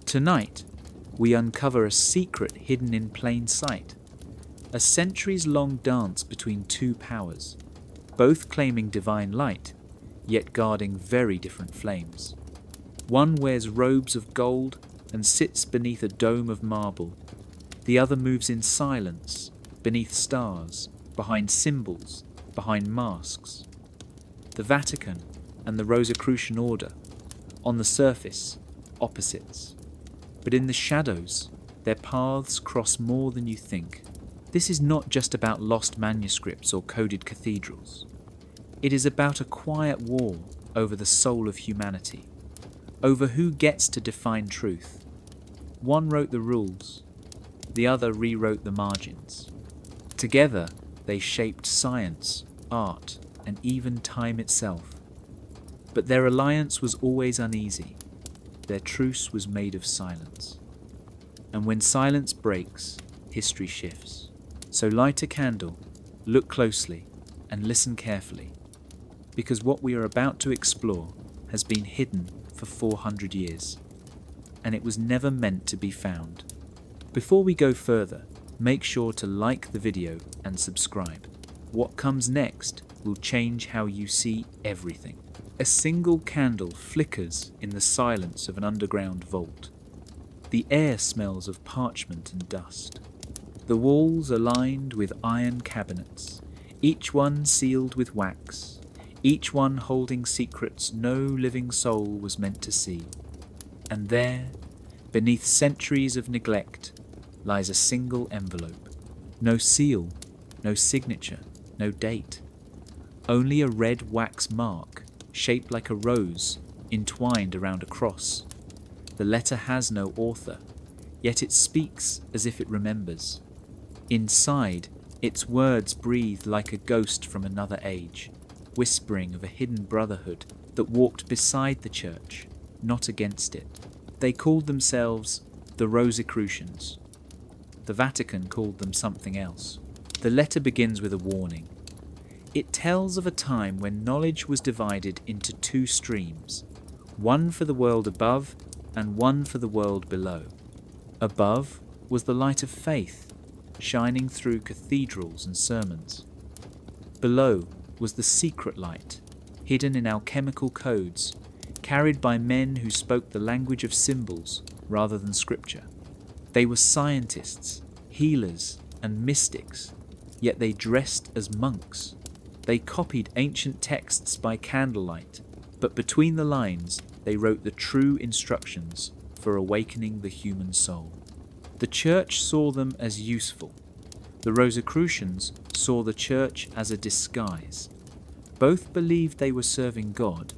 Tonight, we uncover a secret hidden in plain sight, a centuries-long dance between two powers, both claiming divine light, yet guarding very different flames. One wears robes of gold and sits beneath a dome of marble. The other moves in silence, beneath stars, behind symbols, behind masks. The Vatican and the Rosicrucian Order, on the surface, opposites. But in the shadows, their paths cross more than you think. This is not just about lost manuscripts or coded cathedrals. It is about a quiet war over the soul of humanity, over who gets to define truth. One wrote the rules, the other rewrote the margins. Together, they shaped science, art, and even time itself. But their alliance was always uneasy. Their truce was made of silence. And when silence breaks, history shifts. So light a candle, look closely, and listen carefully, because what we are about to explore has been hidden for 400 years, and it was never meant to be found. Before we go further, make sure to like the video and subscribe. What comes next will change how you see everything. A single candle flickers in the silence of an underground vault. The air smells of parchment and dust. The walls are lined with iron cabinets, each one sealed with wax, each one holding secrets no living soul was meant to see. And there, beneath centuries of neglect, lies a single envelope. No seal, no signature, no date. Only a red wax mark, shaped like a rose, entwined around a cross. The letter has no author, yet it speaks as if it remembers. Inside, its words breathe like a ghost from another age, whispering of a hidden brotherhood that walked beside the church, not against it. They called themselves the Rosicrucians. The Vatican called them something else. The letter begins with a warning. It tells of a time when knowledge was divided into two streams, one for the world above and one for the world below. Above was the light of faith, shining through cathedrals and sermons. Below was the secret light, hidden in alchemical codes, carried by men who spoke the language of symbols rather than scripture. They were scientists, healers, and mystics, yet they dressed as monks. They copied ancient texts by candlelight, but between the lines they wrote the true instructions for awakening the human soul. The church saw them as useful. The Rosicrucians saw the church as a disguise. Both believed they were serving God,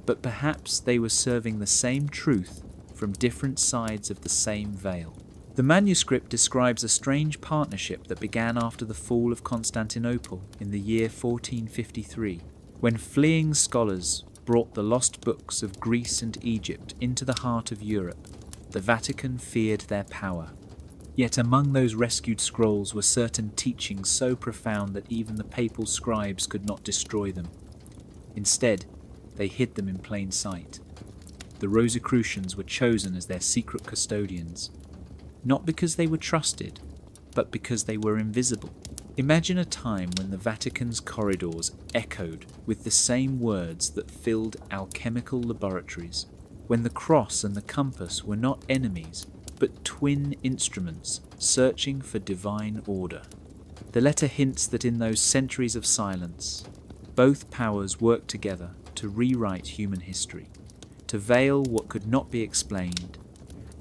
but perhaps they were serving the same truth from different sides of the same veil. The manuscript describes a strange partnership that began after the fall of Constantinople in the year 1453, when fleeing scholars brought the lost books of Greece and Egypt into the heart of Europe. The Vatican feared their power. Yet among those rescued scrolls were certain teachings so profound that even the papal scribes could not destroy them. Instead, they hid them in plain sight. The Rosicrucians were chosen as their secret custodians, not because they were trusted, but because they were invisible. Imagine a time when the Vatican's corridors echoed with the same words that filled alchemical laboratories, when the cross and the compass were not enemies, but twin instruments searching for divine order. The letter hints that in those centuries of silence, both powers worked together to rewrite human history, to veil what could not be explained,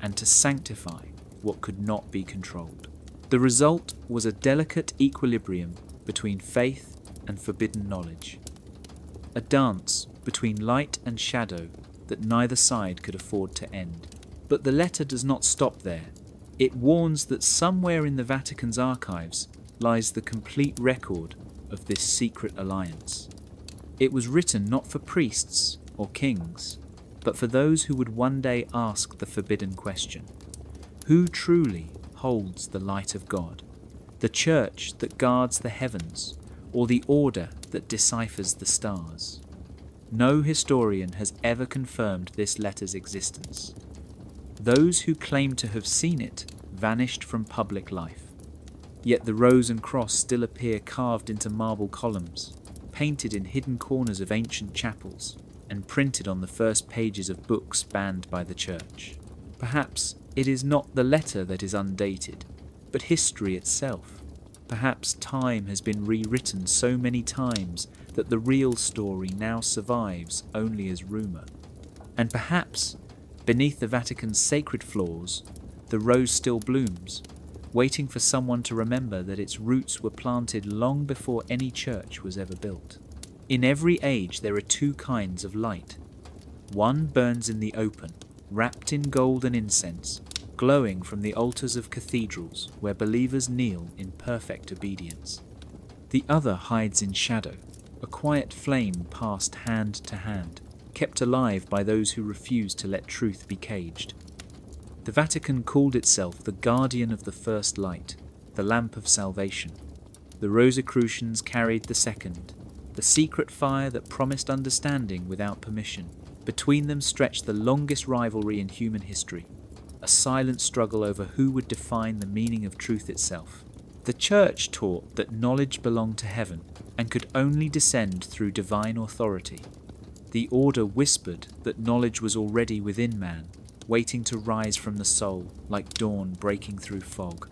and to sanctify what could not be controlled. The result was a delicate equilibrium between faith and forbidden knowledge, a dance between light and shadow that neither side could afford to end. But the letter does not stop there. It warns that somewhere in the Vatican's archives lies the complete record of this secret alliance. It was written not for priests or kings, but for those who would one day ask the forbidden question: who truly holds the light of God? The church that guards the heavens, or the order that deciphers the stars? No historian has ever confirmed this letter's existence. Those who claimed to have seen it vanished from public life. Yet the rose and cross still appear carved into marble columns, painted in hidden corners of ancient chapels, and printed on the first pages of books banned by the Church. Perhaps it is not the letter that is undated, but history itself. Perhaps time has been rewritten so many times that the real story now survives only as rumour. And perhaps, beneath the Vatican's sacred floors, the rose still blooms, waiting for someone to remember that its roots were planted long before any church was ever built. In every age there are two kinds of light. One burns in the open, wrapped in gold and incense, glowing from the altars of cathedrals where believers kneel in perfect obedience. The other hides in shadow, a quiet flame passed hand to hand, kept alive by those who refuse to let truth be caged. The Vatican called itself the guardian of the first light, the lamp of salvation. The Rosicrucians carried the second, the secret fire that promised understanding without permission. Between them stretched the longest rivalry in human history, a silent struggle over who would define the meaning of truth itself. The Church taught that knowledge belonged to heaven and could only descend through divine authority. The Order whispered that knowledge was already within man, waiting to rise from the soul like dawn breaking through fog.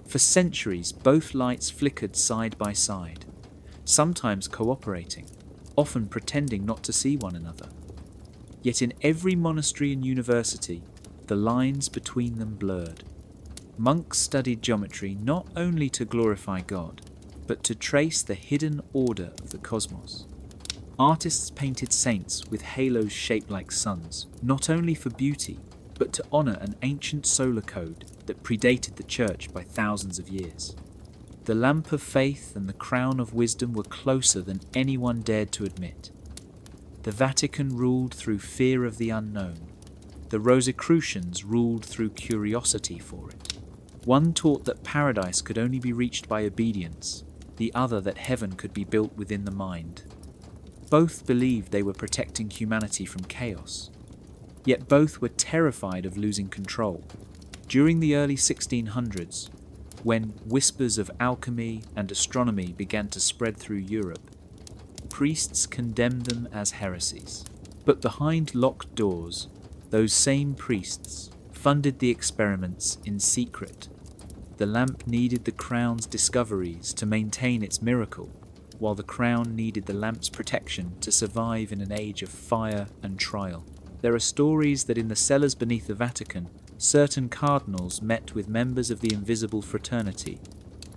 For centuries, both lights flickered side by side, sometimes cooperating, often pretending not to see one another. Yet in every monastery and university, the lines between them blurred. Monks studied geometry not only to glorify God, but to trace the hidden order of the cosmos. Artists painted saints with halos shaped like suns, not only for beauty, but to honour an ancient solar code that predated the Church by thousands of years. The lamp of faith and the crown of wisdom were closer than anyone dared to admit. The Vatican ruled through fear of the unknown. The Rosicrucians ruled through curiosity for it. One taught that paradise could only be reached by obedience, the other that heaven could be built within the mind. Both believed they were protecting humanity from chaos, yet both were terrified of losing control. During the early 1600s, when whispers of alchemy and astronomy began to spread through Europe, priests condemned them as heresies. But behind locked doors, those same priests funded the experiments in secret. The lamp needed the crown's discoveries to maintain its miracle, while the crown needed the lamp's protection to survive in an age of fire and trial. There are stories that in the cellars beneath the Vatican, certain cardinals met with members of the invisible fraternity.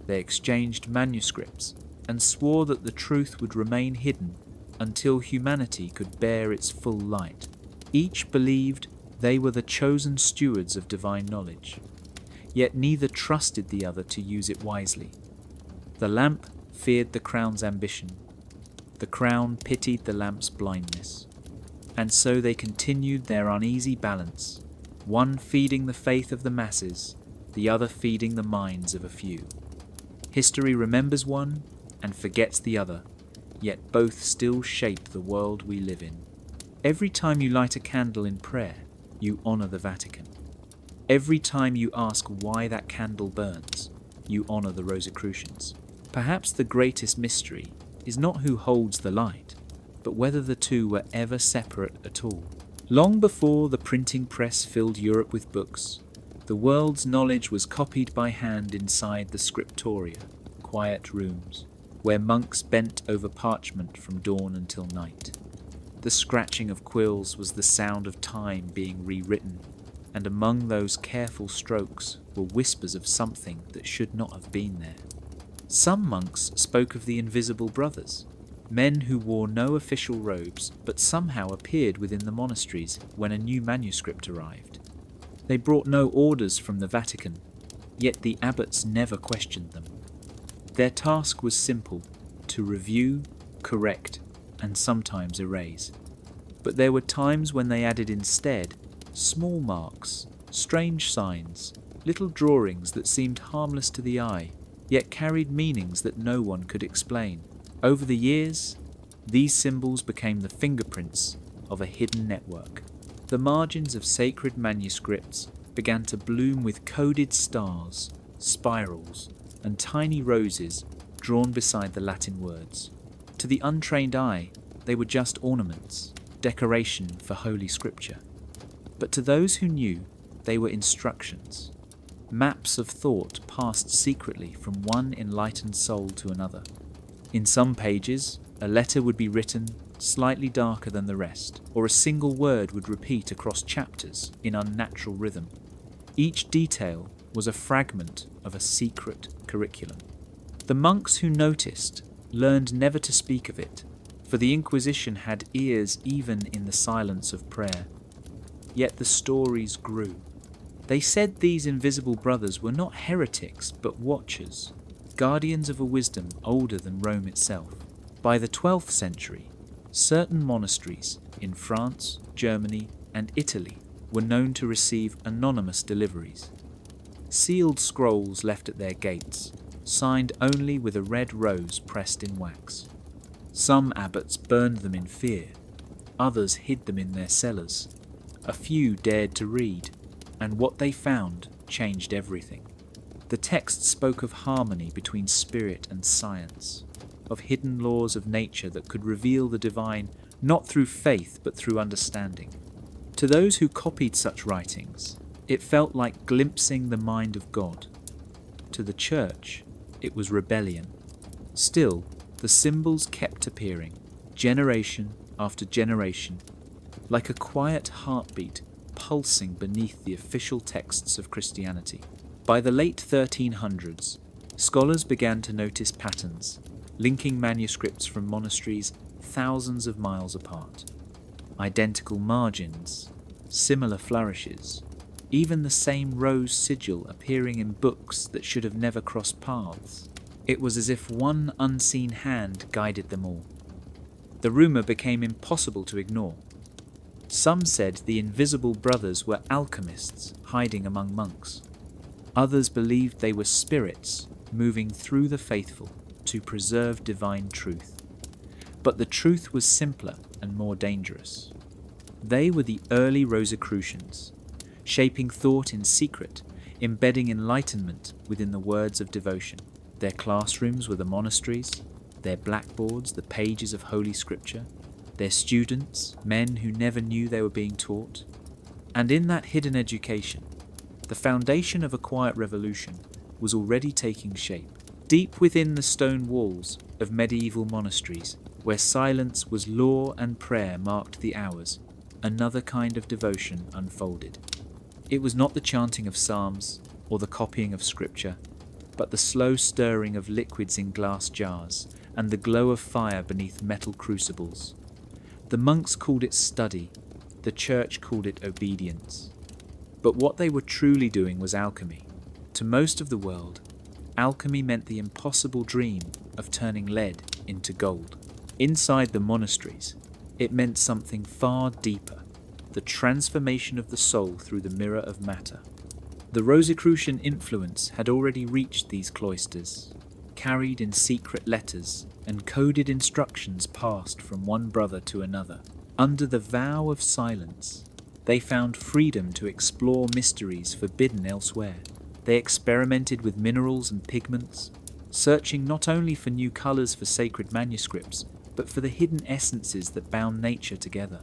They exchanged manuscripts and swore that the truth would remain hidden until humanity could bear its full light. Each believed they were the chosen stewards of divine knowledge, yet neither trusted the other to use it wisely. The lamp feared the crown's ambition. The crown pitied the lamp's blindness. And so they continued their uneasy balance, one feeding the faith of the masses, the other feeding the minds of a few. History remembers one and forgets the other, yet both still shape the world we live in. Every time you light a candle in prayer, you honour the Vatican. Every time you ask why that candle burns, you honour the Rosicrucians. Perhaps the greatest mystery is not who holds the light, but whether the two were ever separate at all. Long before the printing press filled Europe with books, the world's knowledge was copied by hand inside the scriptoria, quiet rooms, where monks bent over parchment from dawn until night. The scratching of quills was the sound of time being rewritten, and among those careful strokes were whispers of something that should not have been there. Some monks spoke of the invisible brothers, men who wore no official robes but somehow appeared within the monasteries when a new manuscript arrived. They brought no orders from the Vatican, yet the abbots never questioned them. Their task was simple: to review, correct, and sometimes erase. But there were times when they added instead small marks, strange signs, little drawings that seemed harmless to the eye, yet carried meanings that no one could explain. Over the years, these symbols became the fingerprints of a hidden network. The margins of sacred manuscripts began to bloom with coded stars, spirals, and tiny roses drawn beside the Latin words. To the untrained eye, they were just ornaments, decoration for Holy Scripture. But to those who knew, they were instructions, maps of thought passed secretly from one enlightened soul to another. In some pages, a letter would be written slightly darker than the rest, or a single word would repeat across chapters in unnatural rhythm. Each detail was a fragment of a secret curriculum. The monks who noticed learned never to speak of it, for the Inquisition had ears even in the silence of prayer. Yet the stories grew. They said these invisible brothers were not heretics but watchers, guardians of a wisdom older than Rome itself. By the 12th century, certain monasteries in France, Germany, and Italy were known to receive anonymous deliveries. Sealed scrolls left at their gates, signed only with a red rose pressed in wax. Some abbots burned them in fear, others hid them in their cellars. A few dared to read, and what they found changed everything. The text spoke of harmony between spirit and science, of hidden laws of nature that could reveal the divine not through faith but through understanding. To those who copied such writings, it felt like glimpsing the mind of God. To the Church, it was rebellion. Still, the symbols kept appearing, generation after generation, like a quiet heartbeat pulsing beneath the official texts of Christianity. By the late 1300s, scholars began to notice patterns, linking manuscripts from monasteries thousands of miles apart. Identical margins, similar flourishes, even the same rose sigil appearing in books that should have never crossed paths. It was as if one unseen hand guided them all. The rumour became impossible to ignore. Some said the invisible brothers were alchemists hiding among monks. Others believed they were spirits moving through the faithful to preserve divine truth. But the truth was simpler and more dangerous. They were the early Rosicrucians, shaping thought in secret, embedding enlightenment within the words of devotion. Their classrooms were the monasteries, their blackboards the pages of Holy Scripture, their students, men who never knew they were being taught. And in that hidden education, the foundation of a quiet revolution was already taking shape. Deep within the stone walls of medieval monasteries, where silence was law and prayer marked the hours, another kind of devotion unfolded. It was not the chanting of psalms or the copying of scripture, but the slow stirring of liquids in glass jars and the glow of fire beneath metal crucibles. The monks called it study, the church called it obedience. But what they were truly doing was alchemy. To most of the world, alchemy meant the impossible dream of turning lead into gold. Inside the monasteries, it meant something far deeper, the transformation of the soul through the mirror of matter. The Rosicrucian influence had already reached these cloisters, carried in secret letters and coded instructions passed from one brother to another. Under the vow of silence, they found freedom to explore mysteries forbidden elsewhere. They experimented with minerals and pigments, searching not only for new colours for sacred manuscripts, but for the hidden essences that bound nature together.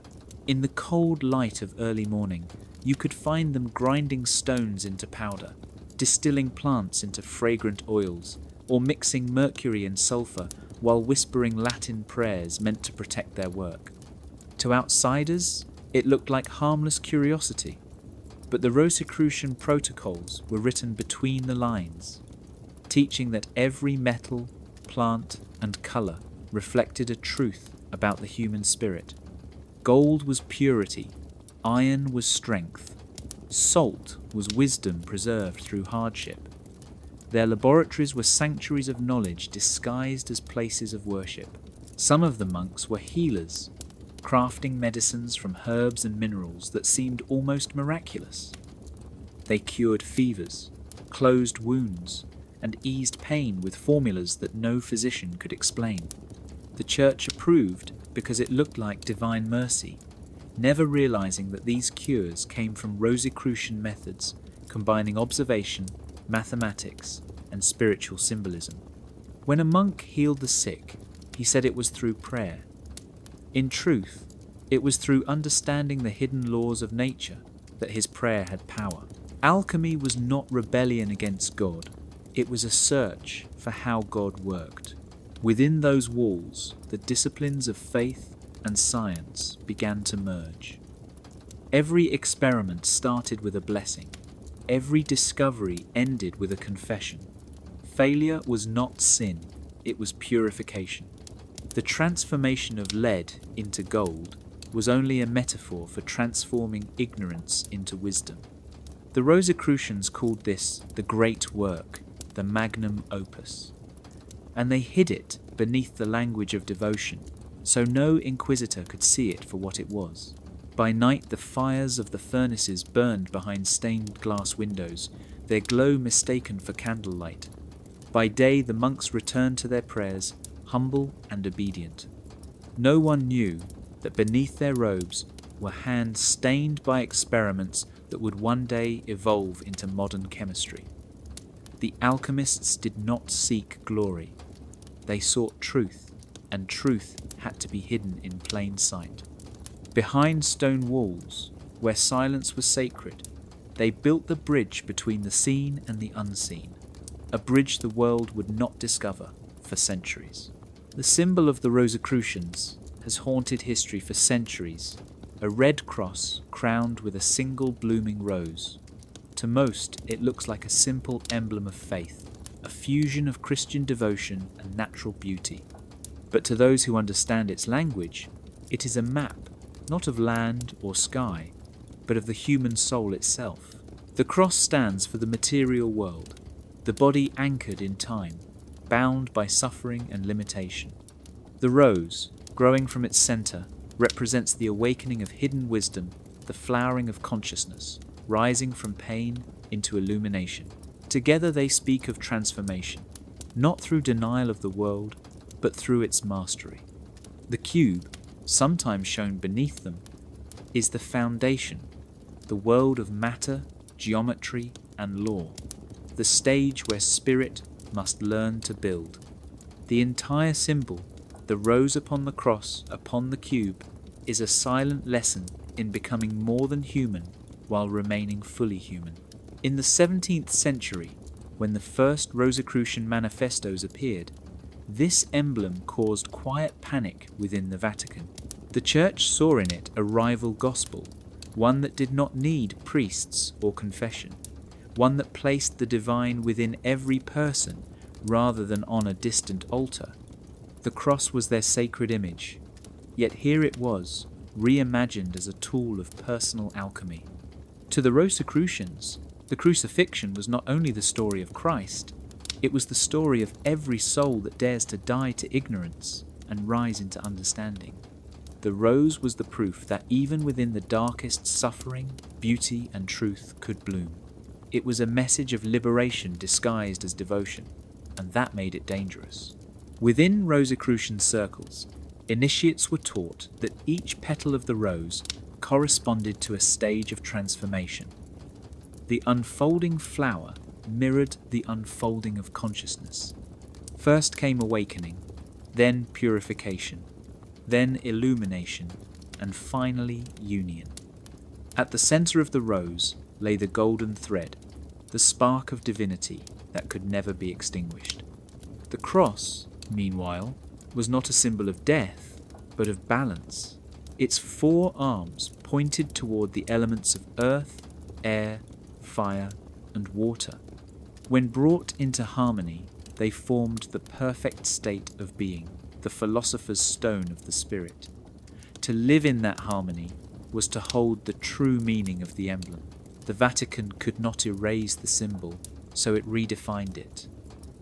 In the cold light of early morning, you could find them grinding stones into powder, distilling plants into fragrant oils, or mixing mercury and sulphur while whispering Latin prayers meant to protect their work. To outsiders, it looked like harmless curiosity, but the Rosicrucian protocols were written between the lines, teaching that every metal, plant, and colour reflected a truth about the human spirit. Gold was purity, iron was strength, salt was wisdom preserved through hardship. Their laboratories were sanctuaries of knowledge disguised as places of worship. Some of the monks were healers, crafting medicines from herbs and minerals that seemed almost miraculous. They cured fevers, closed wounds, and eased pain with formulas that no physician could explain. The church approved because it looked like divine mercy, never realizing that these cures came from Rosicrucian methods combining observation, mathematics, and spiritual symbolism. When a monk healed the sick, he said it was through prayer. In truth, it was through understanding the hidden laws of nature that his prayer had power. Alchemy was not rebellion against God, it was a search for how God worked. Within those walls, the disciplines of faith and science began to merge. Every experiment started with a blessing. Every discovery ended with a confession. Failure was not sin, it was purification. The transformation of lead into gold was only a metaphor for transforming ignorance into wisdom. The Rosicrucians called this the great work, the magnum opus, and they hid it beneath the language of devotion, so no inquisitor could see it for what it was. By night the fires of the furnaces burned behind stained glass windows, their glow mistaken for candlelight. By day the monks returned to their prayers, humble and obedient. No one knew that beneath their robes were hands stained by experiments that would one day evolve into modern chemistry. The alchemists did not seek glory. They sought truth, and truth had to be hidden in plain sight. Behind stone walls, where silence was sacred, they built the bridge between the seen and the unseen, a bridge the world would not discover for centuries. The symbol of the Rosicrucians has haunted history for centuries, a red cross crowned with a single blooming rose. To most, it looks like a simple emblem of faith, a fusion of Christian devotion and natural beauty. But to those who understand its language, it is a map, not of land or sky, but of the human soul itself. The cross stands for the material world, the body anchored in time, bound by suffering and limitation. The rose, growing from its center, represents the awakening of hidden wisdom, the flowering of consciousness, rising from pain into illumination. Together they speak of transformation, not through denial of the world, but through its mastery. The cube, sometimes shown beneath them, is the foundation, the world of matter, geometry, and law, the stage where spirit must learn to build. The entire symbol, the rose upon the cross, upon the cube, is a silent lesson in becoming more than human while remaining fully human. In the 17th century, when the first Rosicrucian manifestos appeared, this emblem caused quiet panic within the Vatican. The Church saw in it a rival gospel, one that did not need priests or confession, one that placed the divine within every person rather than on a distant altar. The cross was their sacred image, yet here it was, reimagined as a tool of personal alchemy. To the Rosicrucians, the crucifixion was not only the story of Christ, it was the story of every soul that dares to die to ignorance and rise into understanding. The rose was the proof that even within the darkest suffering, beauty and truth could bloom. It was a message of liberation disguised as devotion, and that made it dangerous. Within Rosicrucian circles, initiates were taught that each petal of the rose corresponded to a stage of transformation. The unfolding flower mirrored the unfolding of consciousness. First came awakening, then purification, then illumination, and finally union. At the center of the rose lay the golden thread, the spark of divinity that could never be extinguished. The cross, meanwhile, was not a symbol of death, but of balance. Its 4 arms pointed toward the elements of earth, air, fire, and water. When brought into harmony, they formed the perfect state of being, the philosopher's stone of the spirit. To live in that harmony was to hold the true meaning of the emblem. The Vatican could not erase the symbol, so it redefined it.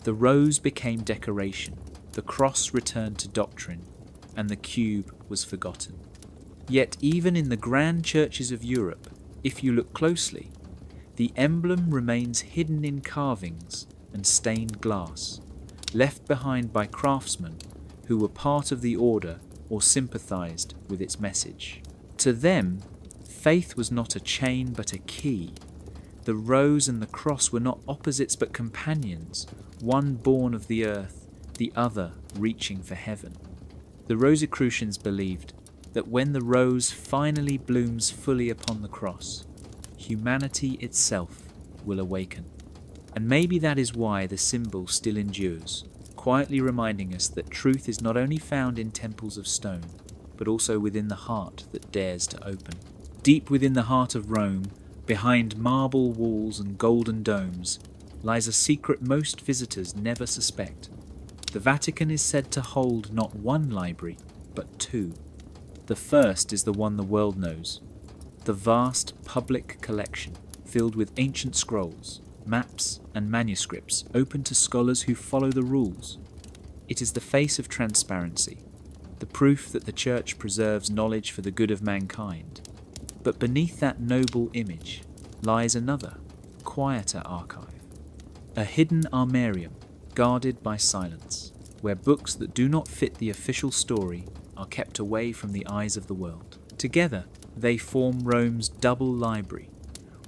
The rose became decoration, the cross returned to doctrine, and the cube was forgotten. Yet even in the grand churches of Europe, if you look closely, the emblem remains hidden in carvings and stained glass, left behind by craftsmen who were part of the order or sympathized with its message. To them, faith was not a chain but a key. The rose and the cross were not opposites but companions, one born of the earth, the other reaching for heaven. The Rosicrucians believed that when the rose finally blooms fully upon the cross, humanity itself will awaken. And maybe that is why the symbol still endures, quietly reminding us that truth is not only found in temples of stone, but also within the heart that dares to open. Deep within the heart of Rome, behind marble walls and golden domes, lies a secret most visitors never suspect. The Vatican is said to hold not one library, but two. The first is the one the world knows, the vast public collection filled with ancient scrolls, maps and manuscripts open to scholars who follow the rules. It is the face of transparency, the proof that the Church preserves knowledge for the good of mankind. But beneath that noble image lies another, quieter archive, a hidden armarium guarded by silence, where books that do not fit the official story are kept away from the eyes of the world. Together, they form Rome's double library,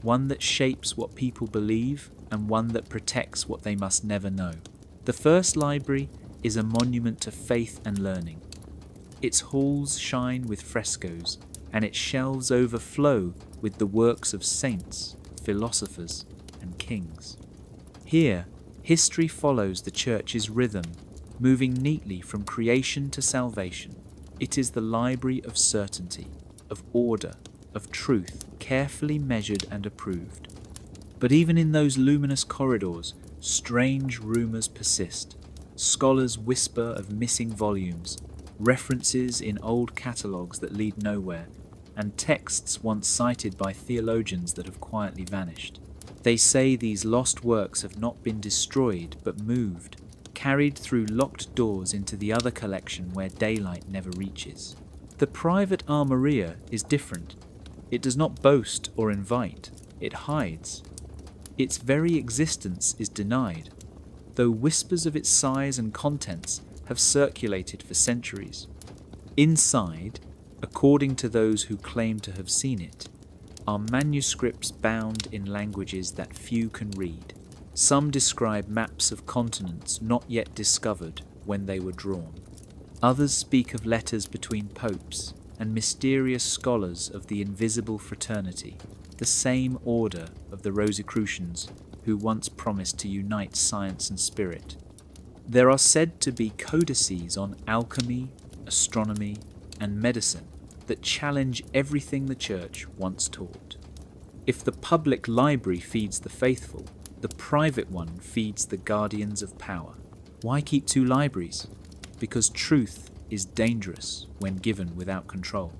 one that shapes what people believe and one that protects what they must never know. The first library is a monument to faith and learning. Its halls shine with frescoes, and its shelves overflow with the works of saints, philosophers, and kings. Here, history follows the Church's rhythm, moving neatly from creation to salvation. It is the library of certainty, of order, of truth, carefully measured and approved. But even in those luminous corridors, strange rumours persist. Scholars whisper of missing volumes, references in old catalogues that lead nowhere, and texts once cited by theologians that have quietly vanished. They say these lost works have not been destroyed but moved, carried through locked doors into the other collection where daylight never reaches. The private armoria is different. It does not boast or invite, it hides. Its very existence is denied, though whispers of its size and contents have circulated for centuries. Inside, according to those who claim to have seen it, are manuscripts bound in languages that few can read. Some describe maps of continents not yet discovered when they were drawn. Others speak of letters between popes and mysterious scholars of the invisible fraternity, the same order of the Rosicrucians who once promised to unite science and spirit. There are said to be codices on alchemy, astronomy, and medicine that challenge everything the Church once taught. If the public library feeds the faithful, the private one feeds the guardians of power. Why keep two libraries? Because truth is dangerous when given without control.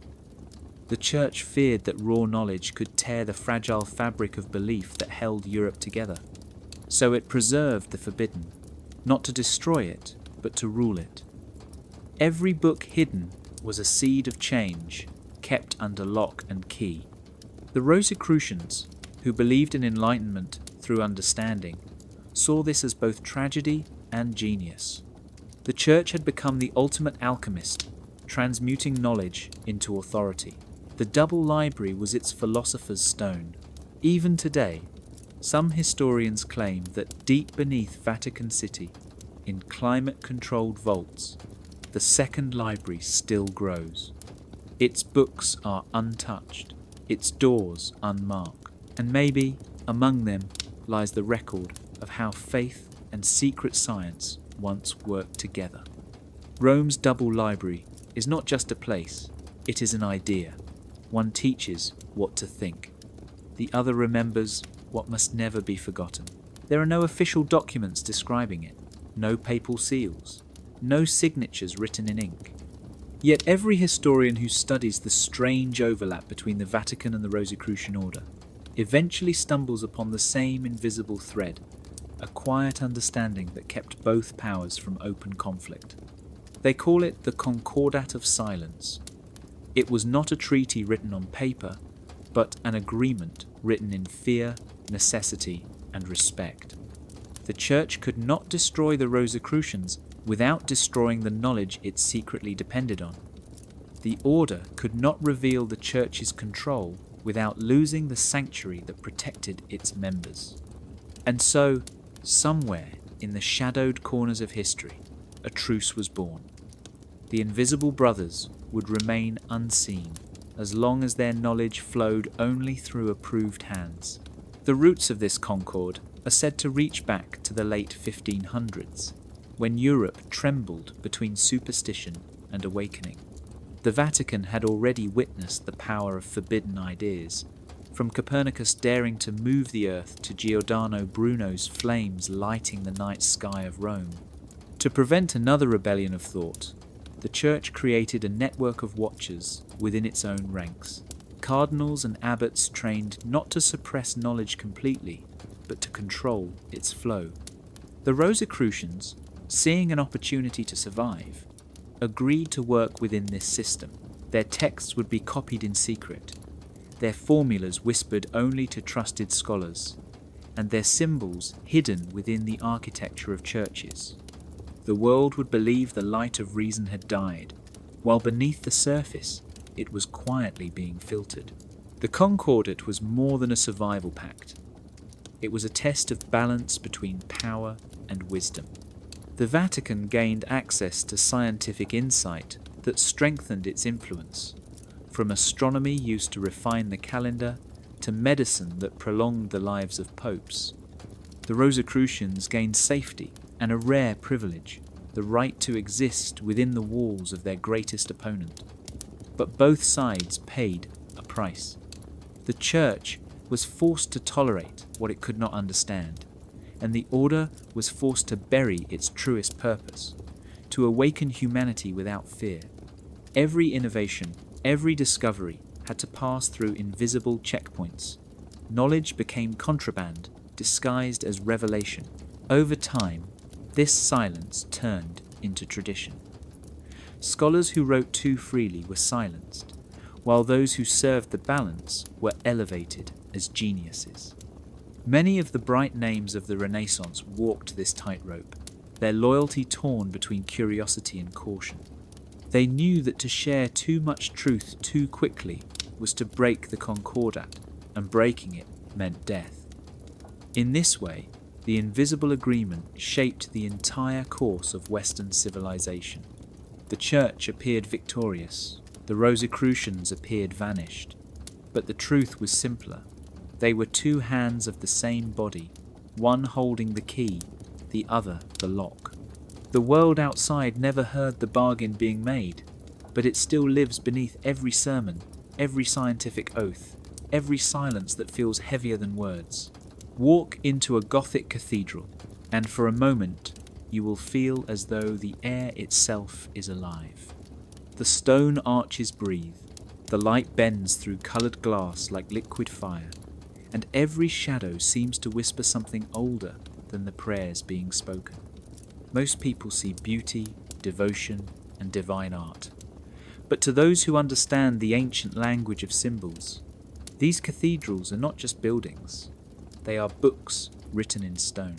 The Church feared that raw knowledge could tear the fragile fabric of belief that held Europe together. So it preserved the forbidden, not to destroy it, but to rule it. Every book hidden was a seed of change, kept under lock and key. The Rosicrucians, who believed in enlightenment through understanding, saw this as both tragedy and genius. The Church had become the ultimate alchemist, transmuting knowledge into authority. The double library was its philosopher's stone. Even today, some historians claim that deep beneath Vatican City, in climate-controlled vaults, the second library still grows. Its books are untouched, its doors unmarked, and maybe among them lies the record of how faith and secret science once worked together. Rome's double library is not just a place, it is an idea. One teaches what to think. The other remembers what must never be forgotten. There are no official documents describing it, no papal seals, no signatures written in ink. Yet every historian who studies the strange overlap between the Vatican and the Rosicrucian Order eventually stumbles upon the same invisible thread, a quiet understanding that kept both powers from open conflict. They call it the Concordat of Silence. It was not a treaty written on paper, but an agreement written in fear, necessity, and respect. The Church could not destroy the Rosicrucians without destroying the knowledge it secretly depended on. The order could not reveal the church's control without losing the sanctuary that protected its members. And so, somewhere in the shadowed corners of history, a truce was born. The invisible brothers would remain unseen as long as their knowledge flowed only through approved hands. The roots of this concord are said to reach back to the late 1500s, when Europe trembled between superstition and awakening. The Vatican had already witnessed the power of forbidden ideas, from Copernicus daring to move the earth to Giordano Bruno's flames lighting the night sky of Rome. To prevent another rebellion of thought, the Church created a network of watchers within its own ranks. Cardinals and abbots trained not to suppress knowledge completely, but to control its flow. The Rosicrucians, seeing an opportunity to survive, agreed to work within this system. Their texts would be copied in secret, their formulas whispered only to trusted scholars, and their symbols hidden within the architecture of churches. The world would believe the light of reason had died, while beneath the surface it was quietly being filtered. The Concordat was more than a survival pact. It was a test of balance between power and wisdom. The Vatican gained access to scientific insight that strengthened its influence, from astronomy used to refine the calendar to medicine that prolonged the lives of popes. The Rosicrucians gained safety and a rare privilege, the right to exist within the walls of their greatest opponent. But both sides paid a price. The Church was forced to tolerate what it could not understand, and the order was forced to bury its truest purpose, to awaken humanity without fear. Every innovation, every discovery had to pass through invisible checkpoints. Knowledge became contraband, disguised as revelation. Over time, this silence turned into tradition. Scholars who wrote too freely were silenced, while those who served the balance were elevated as geniuses. Many of the bright names of the Renaissance walked this tightrope, their loyalty torn between curiosity and caution. They knew that to share too much truth too quickly was to break the Concordat, and breaking it meant death. In this way, the invisible agreement shaped the entire course of Western civilization. The Church appeared victorious, the Rosicrucians appeared vanished, but the truth was simpler. They were two hands of the same body, one holding the key, the other the lock. The world outside never heard the bargain being made, but it still lives beneath every sermon, every scientific oath, every silence that feels heavier than words. Walk into a Gothic cathedral, and for a moment you will feel as though the air itself is alive. The stone arches breathe, the light bends through coloured glass like liquid fire, and every shadow seems to whisper something older than the prayers being spoken. Most people see beauty, devotion, and divine art. But to those who understand the ancient language of symbols, these cathedrals are not just buildings. They are books written in stone.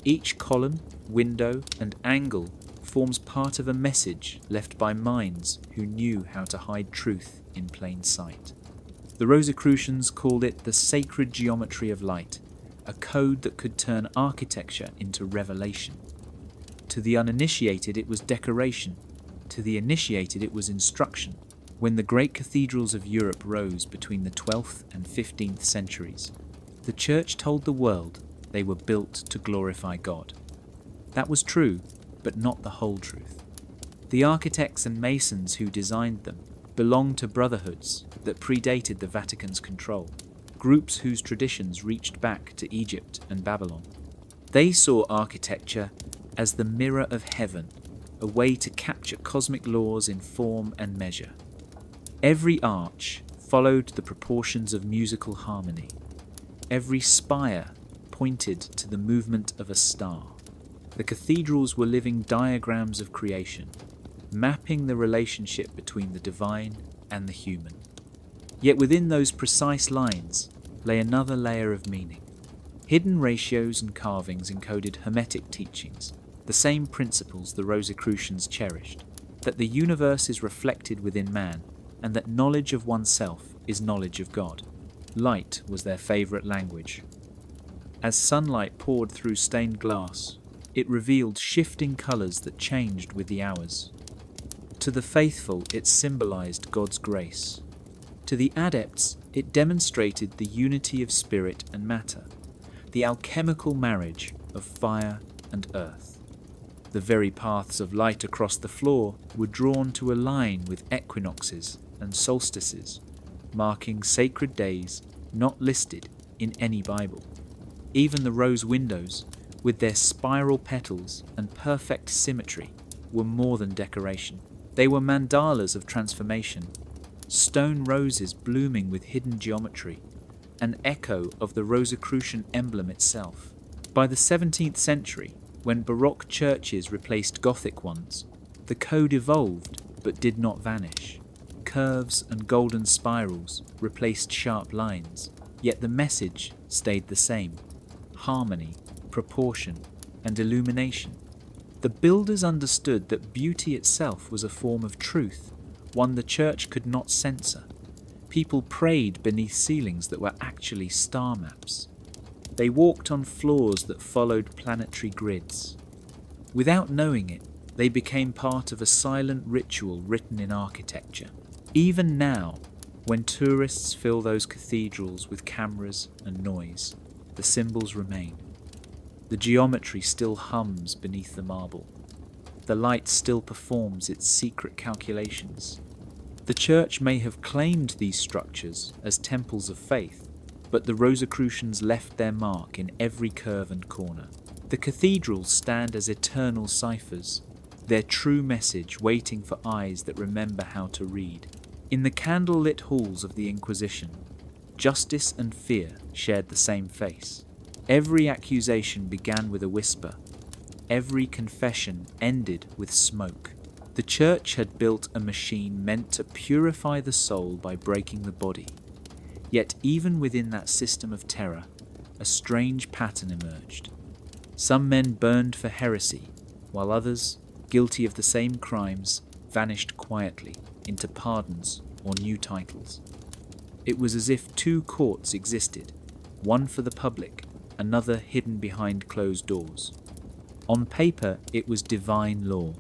Each column, window, and angle forms part of a message left by minds who knew how to hide truth in plain sight. The Rosicrucians called it the sacred geometry of light, a code that could turn architecture into revelation. To the uninitiated it was decoration, to the initiated it was instruction. When the great cathedrals of Europe rose between the 12th and 15th centuries, the Church told the world they were built to glorify God. That was true, but not the whole truth. The architects and masons who designed them belonged to brotherhoods that predated the Vatican's control, groups whose traditions reached back to Egypt and Babylon. They saw architecture as the mirror of heaven, a way to capture cosmic laws in form and measure. Every arch followed the proportions of musical harmony. Every spire pointed to the movement of a star. The cathedrals were living diagrams of creation, mapping the relationship between the divine and the human. Yet within those precise lines lay another layer of meaning. Hidden ratios and carvings encoded hermetic teachings, the same principles the Rosicrucians cherished. that the universe is reflected within man, and that knowledge of oneself is knowledge of God. Light was their favorite language. As sunlight poured through stained glass, it revealed shifting colors that changed with the hours. To the faithful, it symbolized God's grace. To the adepts, it demonstrated the unity of spirit and matter, the alchemical marriage of fire and earth. The very paths of light across the floor were drawn to align with equinoxes and solstices, marking sacred days not listed in any Bible. Even the rose windows, with their spiral petals and perfect symmetry, were more than decoration. They were mandalas of transformation, stone roses blooming with hidden geometry, an echo of the Rosicrucian emblem itself. By the 17th century, when Baroque churches replaced Gothic ones, the code evolved but did not vanish. Curves and golden spirals replaced sharp lines, yet the message stayed the same: harmony, proportion, and illumination. The builders understood that beauty itself was a form of truth, one the church could not censor. People prayed beneath ceilings that were actually star maps. They walked on floors that followed planetary grids. Without knowing it, they became part of a silent ritual written in architecture. Even now, when tourists fill those cathedrals with cameras and noise, the symbols remain. The geometry still hums beneath the marble. The light still performs its secret calculations. The church may have claimed these structures as temples of faith, but the Rosicrucians left their mark in every curve and corner. The cathedrals stand as eternal ciphers, their true message waiting for eyes that remember how to read. In the candle-lit halls of the Inquisition, justice and fear shared the same face. Every accusation began with a whisper. Every confession ended with smoke. The church had built a machine meant to purify the soul by breaking the body. Yet even within that system of terror, a strange pattern emerged. Some men burned for heresy, while others, guilty of the same crimes, vanished quietly into pardons or new titles. It was as if two courts existed, one for the public, another hidden behind closed doors. On paper, it was divine law.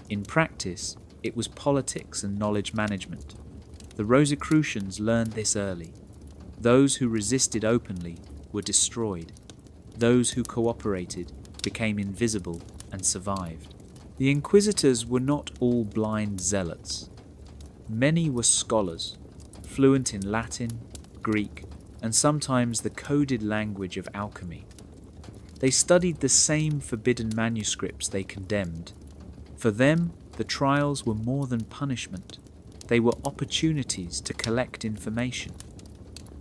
In practice, it was politics and knowledge management. The Rosicrucians learned this early. Those who resisted openly were destroyed. Those who cooperated became invisible and survived. The inquisitors were not all blind zealots. Many were scholars, fluent in Latin, Greek, and sometimes the coded language of alchemy. They studied the same forbidden manuscripts they condemned. For them, the trials were more than punishment. They were opportunities to collect information.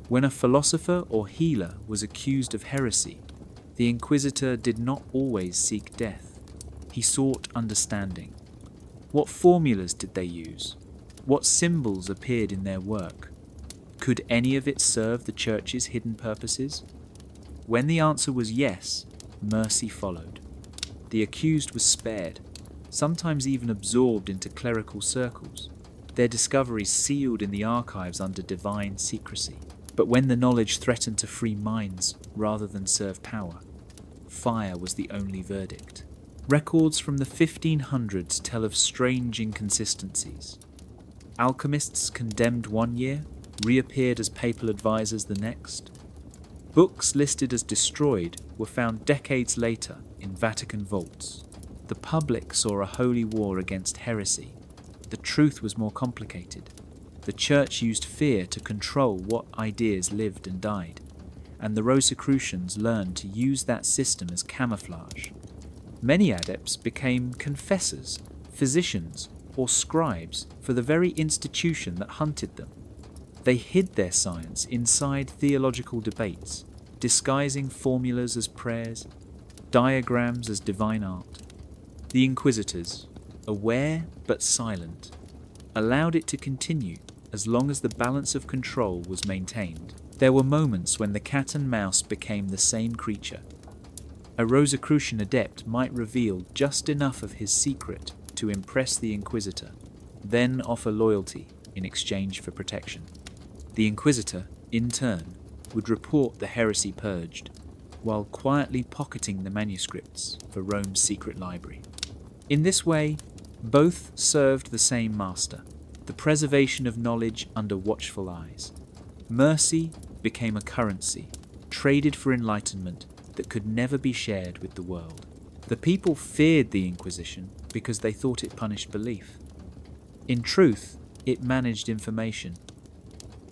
When a philosopher or healer was accused of heresy, the inquisitor did not always seek death. He sought understanding. What formulas did they use? What symbols appeared in their work? Could any of it serve the church's hidden purposes? When the answer was yes, mercy followed. The accused was spared, sometimes even absorbed into clerical circles, their discoveries sealed in the archives under divine secrecy. But when the knowledge threatened to free minds rather than serve power, fire was the only verdict. Records from the 1500s tell of strange inconsistencies. Alchemists condemned one year reappeared as papal advisors the next. Books listed as destroyed were found decades later in Vatican vaults. The public saw a holy war against heresy. The truth was more complicated. The church used fear to control what ideas lived and died, and the Rosicrucians learned to use that system as camouflage. Many adepts became confessors, physicians, or scribes for the very institution that hunted them. They hid their science inside theological debates, disguising formulas as prayers, diagrams as divine art. The inquisitors, aware but silent, allowed it to continue as long as the balance of control was maintained. There were moments when the cat and mouse became the same creature. A Rosicrucian adept might reveal just enough of his secret to impress the Inquisitor, then offer loyalty in exchange for protection. The Inquisitor, in turn, would report the heresy purged, while quietly pocketing the manuscripts for Rome's secret library. In this way, both served the same master, the preservation of knowledge under watchful eyes. Mercy became a currency, traded for enlightenment that could never be shared with the world. The people feared the Inquisition because they thought it punished belief. In truth, it managed information.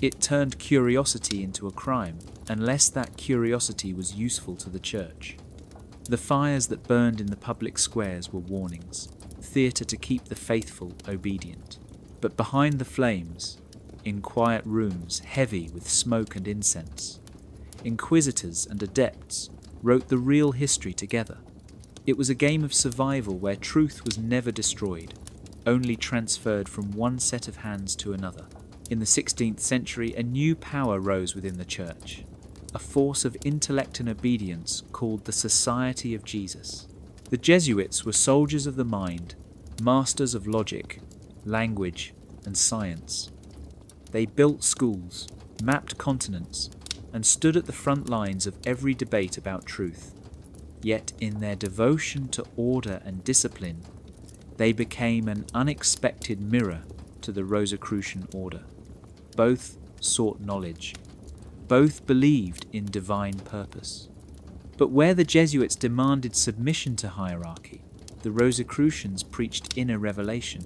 It turned curiosity into a crime, unless that curiosity was useful to the church. The fires that burned in the public squares were warnings, theatre to keep the faithful obedient. But behind the flames, in quiet rooms heavy with smoke and incense, inquisitors and adepts wrote the real history together. It was a game of survival where truth was never destroyed, only transferred from one set of hands to another. In the 16th century, a new power rose within the Church, a force of intellect and obedience called the Society of Jesus. The Jesuits were soldiers of the mind, masters of logic, language, and science. They built schools, mapped continents, and stood at the front lines of every debate about truth. Yet in their devotion to order and discipline, they became an unexpected mirror to the Rosicrucian Order. Both sought knowledge. Both believed in divine purpose. But where the Jesuits demanded submission to hierarchy, the Rosicrucians preached inner revelation.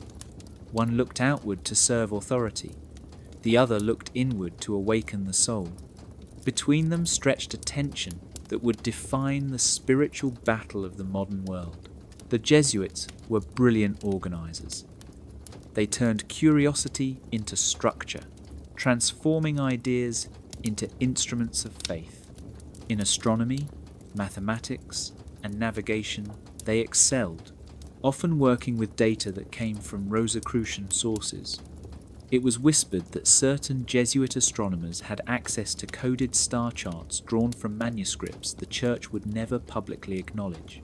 One looked outward to serve authority. The other looked inward to awaken the soul. Between them stretched a tension that would define the spiritual battle of the modern world. The Jesuits were brilliant organizers. They turned curiosity into structure, transforming ideas into instruments of faith. In astronomy, mathematics, and navigation, they excelled, often working with data that came from Rosicrucian sources. It was whispered that certain Jesuit astronomers had access to coded star charts drawn from manuscripts the Church would never publicly acknowledge.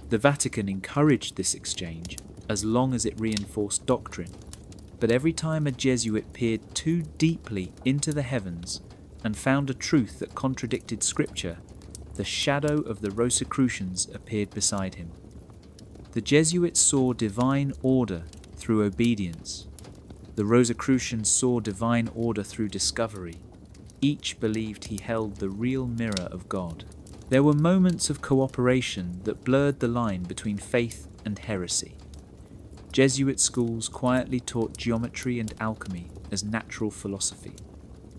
The Vatican encouraged this exchange as long as it reinforced doctrine, but every time a Jesuit peered too deeply into the heavens and found a truth that contradicted Scripture, the shadow of the Rosicrucians appeared beside him. The Jesuits saw divine order through obedience. The Rosicrucians saw divine order through discovery. Each believed he held the real mirror of God. There were moments of cooperation that blurred the line between faith and heresy. Jesuit schools quietly taught geometry and alchemy as natural philosophy.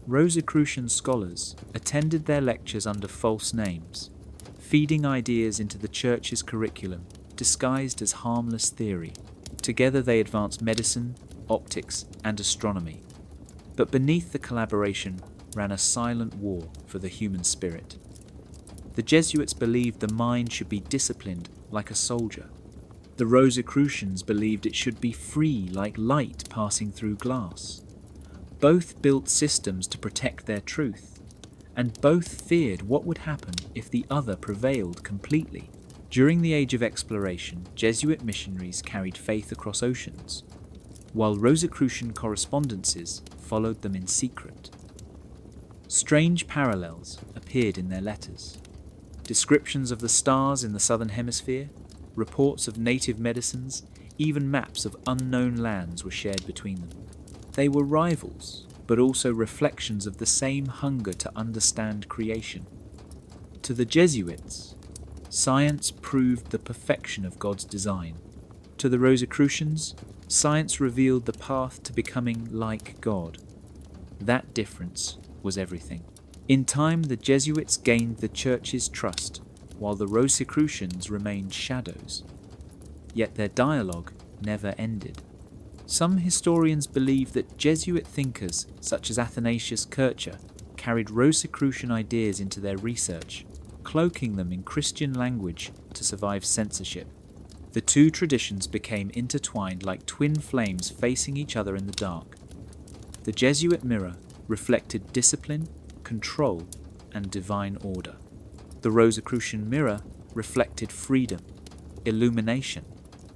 Rosicrucian scholars attended their lectures under false names, feeding ideas into the Church's curriculum disguised as harmless theory. Together they advanced medicine, optics, and astronomy. But beneath the collaboration ran a silent war for the human spirit. The Jesuits believed the mind should be disciplined like a soldier. The Rosicrucians believed it should be free like light passing through glass. Both built systems to protect their truth, and both feared what would happen if the other prevailed completely. During the Age of Exploration, Jesuit missionaries carried faith across oceans, while Rosicrucian correspondences followed them in secret. Strange parallels appeared in their letters. Descriptions of the stars in the southern hemisphere, reports of native medicines, even maps of unknown lands were shared between them. They were rivals, but also reflections of the same hunger to understand creation. To the Jesuits, science proved the perfection of God's design. To the Rosicrucians, science revealed the path to becoming like God. That difference was everything. In time, the Jesuits gained the Church's trust, while the Rosicrucians remained shadows. Yet their dialogue never ended. Some historians believe that Jesuit thinkers, such as Athanasius Kircher, carried Rosicrucian ideas into their research, cloaking them in Christian language to survive censorship. The two traditions became intertwined like twin flames facing each other in the dark. The Jesuit mirror reflected discipline, control, and divine order. The Rosicrucian mirror reflected freedom, illumination,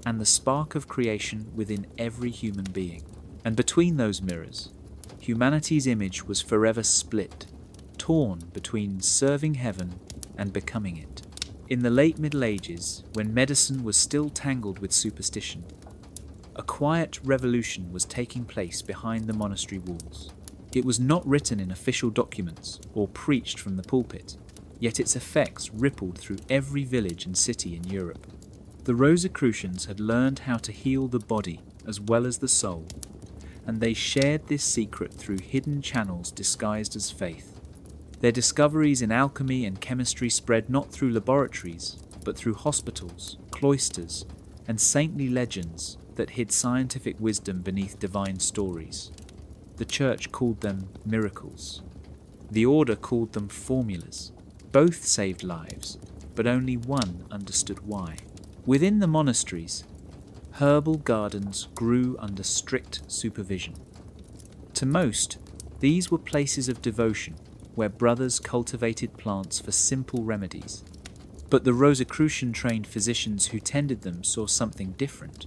and the spark of creation within every human being. And between those mirrors, humanity's image was forever split, torn between serving heaven and becoming it. In the late Middle Ages, when medicine was still tangled with superstition, a quiet revolution was taking place behind the monastery walls. It was not written in official documents or preached from the pulpit, yet its effects rippled through every village and city in Europe. The Rosicrucians had learned how to heal the body as well as the soul, and they shared this secret through hidden channels disguised as faith. Their discoveries in alchemy and chemistry spread not through laboratories, but through hospitals, cloisters, and saintly legends that hid scientific wisdom beneath divine stories. The Church called them miracles. The Order called them formulas. Both saved lives, but only one understood why. Within the monasteries, herbal gardens grew under strict supervision. To most, these were places of devotion, where brothers cultivated plants for simple remedies. But the Rosicrucian-trained physicians who tended them saw something different.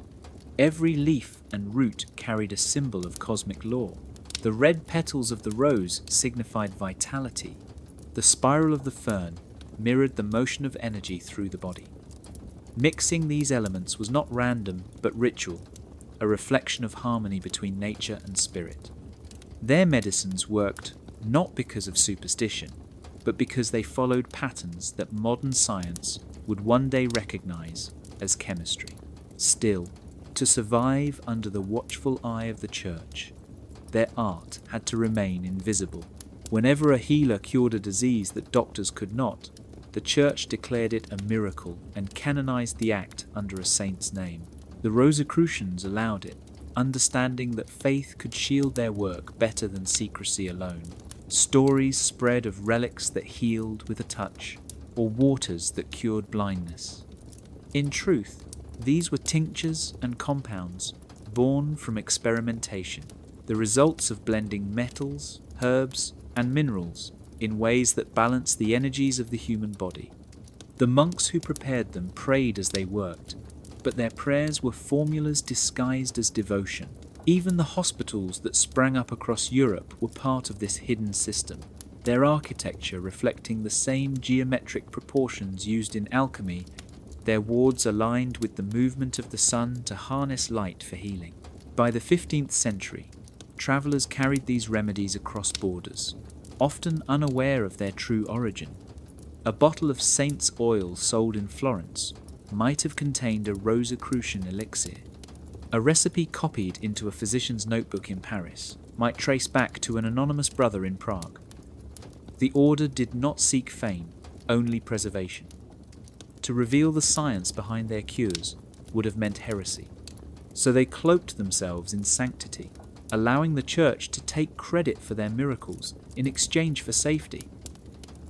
Every leaf and root carried a symbol of cosmic law. The red petals of the rose signified vitality. The spiral of the fern mirrored the motion of energy through the body. Mixing these elements was not random, but ritual, a reflection of harmony between nature and spirit. Their medicines worked not because of superstition, but because they followed patterns that modern science would one day recognize as chemistry. Still, to survive under the watchful eye of the Church, their art had to remain invisible. Whenever a healer cured a disease that doctors could not, the Church declared it a miracle and canonized the act under a saint's name. The Rosicrucians allowed it, understanding that faith could shield their work better than secrecy alone. Stories spread of relics that healed with a touch, or waters that cured blindness. In truth, these were tinctures and compounds born from experimentation, the results of blending metals, herbs, and minerals in ways that balanced the energies of the human body. The monks who prepared them prayed as they worked, but their prayers were formulas disguised as devotion. Even the hospitals that sprang up across Europe were part of this hidden system, their architecture reflecting the same geometric proportions used in alchemy, their wards aligned with the movement of the sun to harness light for healing. By the 15th century, travellers carried these remedies across borders, often unaware of their true origin. A bottle of saint's oil sold in Florence might have contained a Rosicrucian elixir. A recipe copied into a physician's notebook in Paris might trace back to an anonymous brother in Prague. The Order did not seek fame, only preservation. To reveal the science behind their cures would have meant heresy. So they cloaked themselves in sanctity, allowing the Church to take credit for their miracles in exchange for safety.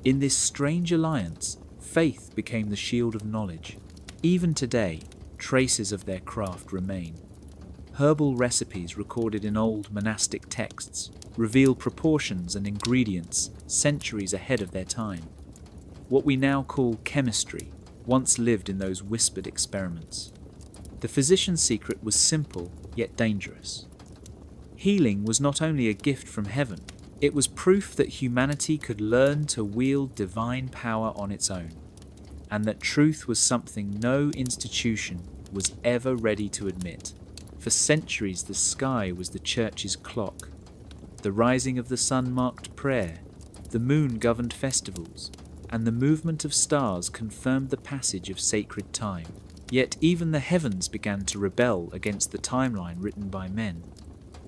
In this strange alliance, faith became the shield of knowledge. Even today, traces of their craft remain. Herbal recipes recorded in old monastic texts reveal proportions and ingredients centuries ahead of their time. What we now call chemistry once lived in those whispered experiments. The physician's secret was simple yet dangerous. Healing was not only a gift from heaven, it was proof that humanity could learn to wield divine power on its own, and that truth was something no institution was ever ready to admit. For centuries the sky was the Church's clock. The rising of the sun marked prayer, the moon governed festivals, and the movement of stars confirmed the passage of sacred time. Yet even the heavens began to rebel against the timeline written by men.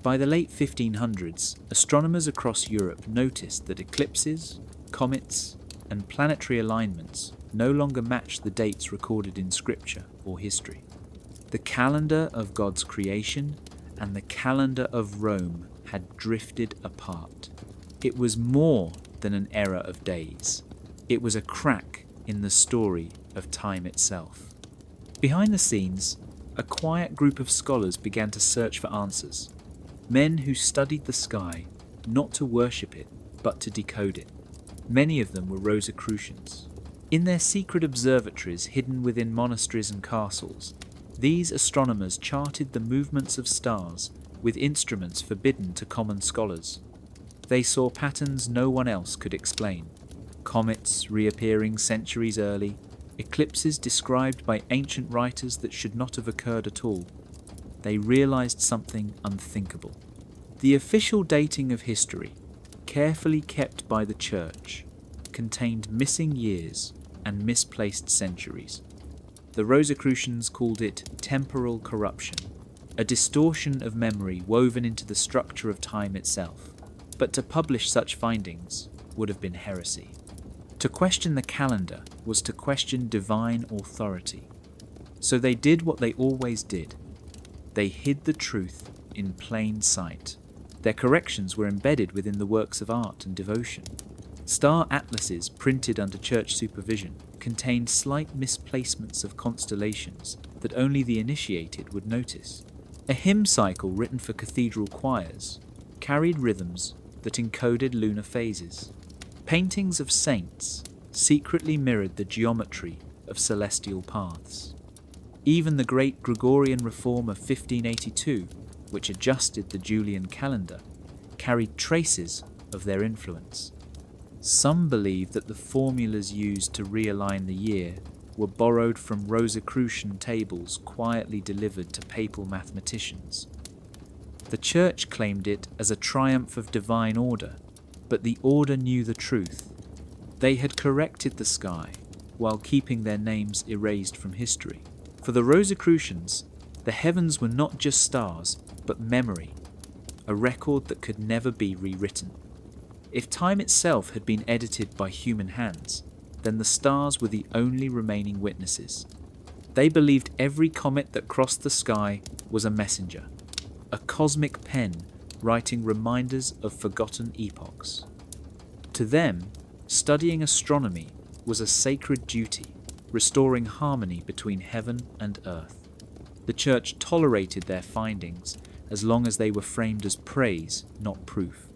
By the late 1500s, astronomers across Europe noticed that eclipses, comets, and planetary alignments no longer matched the dates recorded in scripture or history. The calendar of God's creation and the calendar of Rome had drifted apart. It was more than an error of days. It was a crack in the story of time itself. Behind the scenes, a quiet group of scholars began to search for answers. Men who studied the sky, not to worship it, but to decode it. Many of them were Rosicrucians. In their secret observatories hidden within monasteries and castles, These astronomers charted the movements of stars with instruments forbidden to common scholars. They saw patterns no one else could explain. Comets reappearing centuries early, eclipses described by ancient writers that should not have occurred at all. They realized something unthinkable. The official dating of history, carefully kept by the Church, contained missing years and misplaced centuries. The Rosicrucians called it temporal corruption, a distortion of memory woven into the structure of time itself. But to publish such findings would have been heresy. To question the calendar was to question divine authority. So they did what they always did. They hid the truth in plain sight. Their corrections were embedded within the works of art and devotion. Star atlases printed under church supervision contained slight misplacements of constellations that only the initiated would notice. A hymn cycle written for cathedral choirs carried rhythms that encoded lunar phases. Paintings of saints secretly mirrored the geometry of celestial paths. Even the great Gregorian reform of 1582, which adjusted the Julian calendar, carried traces of their influence. Some believe that the formulas used to realign the year were borrowed from Rosicrucian tables quietly delivered to papal mathematicians. The Church claimed it as a triumph of divine order, but the order knew the truth. They had corrected the sky while keeping their names erased from history. For the Rosicrucians, the heavens were not just stars, but memory, a record that could never be rewritten. If time itself had been edited by human hands, then the stars were the only remaining witnesses. They believed every comet that crossed the sky was a messenger, a cosmic pen writing reminders of forgotten epochs. To them, studying astronomy was a sacred duty, restoring harmony between heaven and earth. The Church tolerated their findings as long as they were framed as praise, not proof.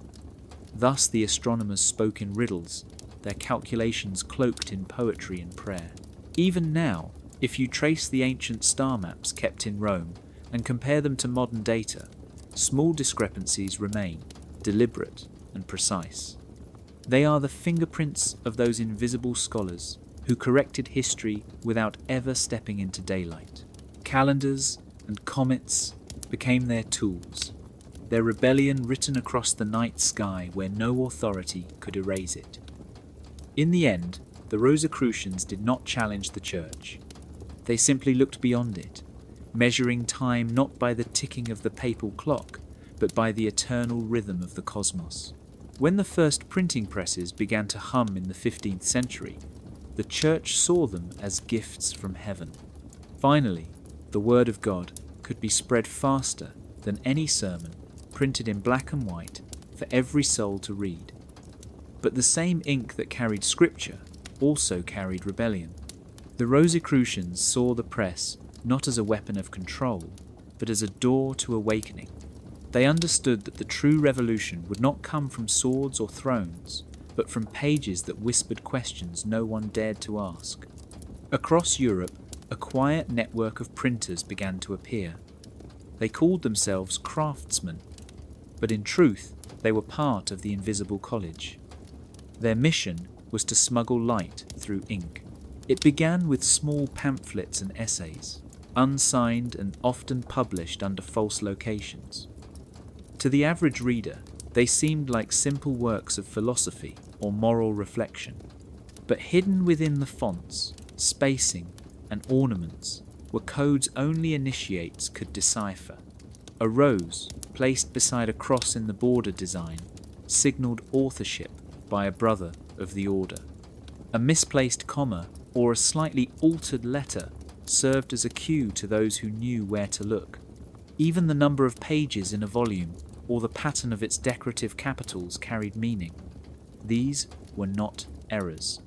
Thus the astronomers spoke in riddles, their calculations cloaked in poetry and prayer. Even now, if you trace the ancient star maps kept in Rome and compare them to modern data, small discrepancies remain, deliberate and precise. They are the fingerprints of those invisible scholars who corrected history without ever stepping into daylight. Calendars and comets became their tools, their rebellion written across the night sky where no authority could erase it. In the end, the Rosicrucians did not challenge the Church. They simply looked beyond it, measuring time not by the ticking of the papal clock, but by the eternal rhythm of the cosmos. When the first printing presses began to hum in the 15th century, the Church saw them as gifts from heaven. Finally, the Word of God could be spread faster than any sermon, printed in black and white for every soul to read. But the same ink that carried Scripture also carried rebellion. The Rosicrucians saw the press not as a weapon of control, but as a door to awakening. They understood that the true revolution would not come from swords or thrones, but from pages that whispered questions no one dared to ask. Across Europe, a quiet network of printers began to appear. They called themselves craftsmen, but in truth they were part of the invisible college. Their mission was to smuggle light through ink. It began with small pamphlets and essays, unsigned and often published under false locations. To the average reader, they seemed like simple works of philosophy or moral reflection. But hidden within the fonts, spacing, and ornaments were codes only initiates could decipher. A rose, placed beside a cross in the border design, signalled authorship by a brother of the order. A misplaced comma or a slightly altered letter served as a cue to those who knew where to look. Even the number of pages in a volume or the pattern of its decorative capitals carried meaning. These were not errors.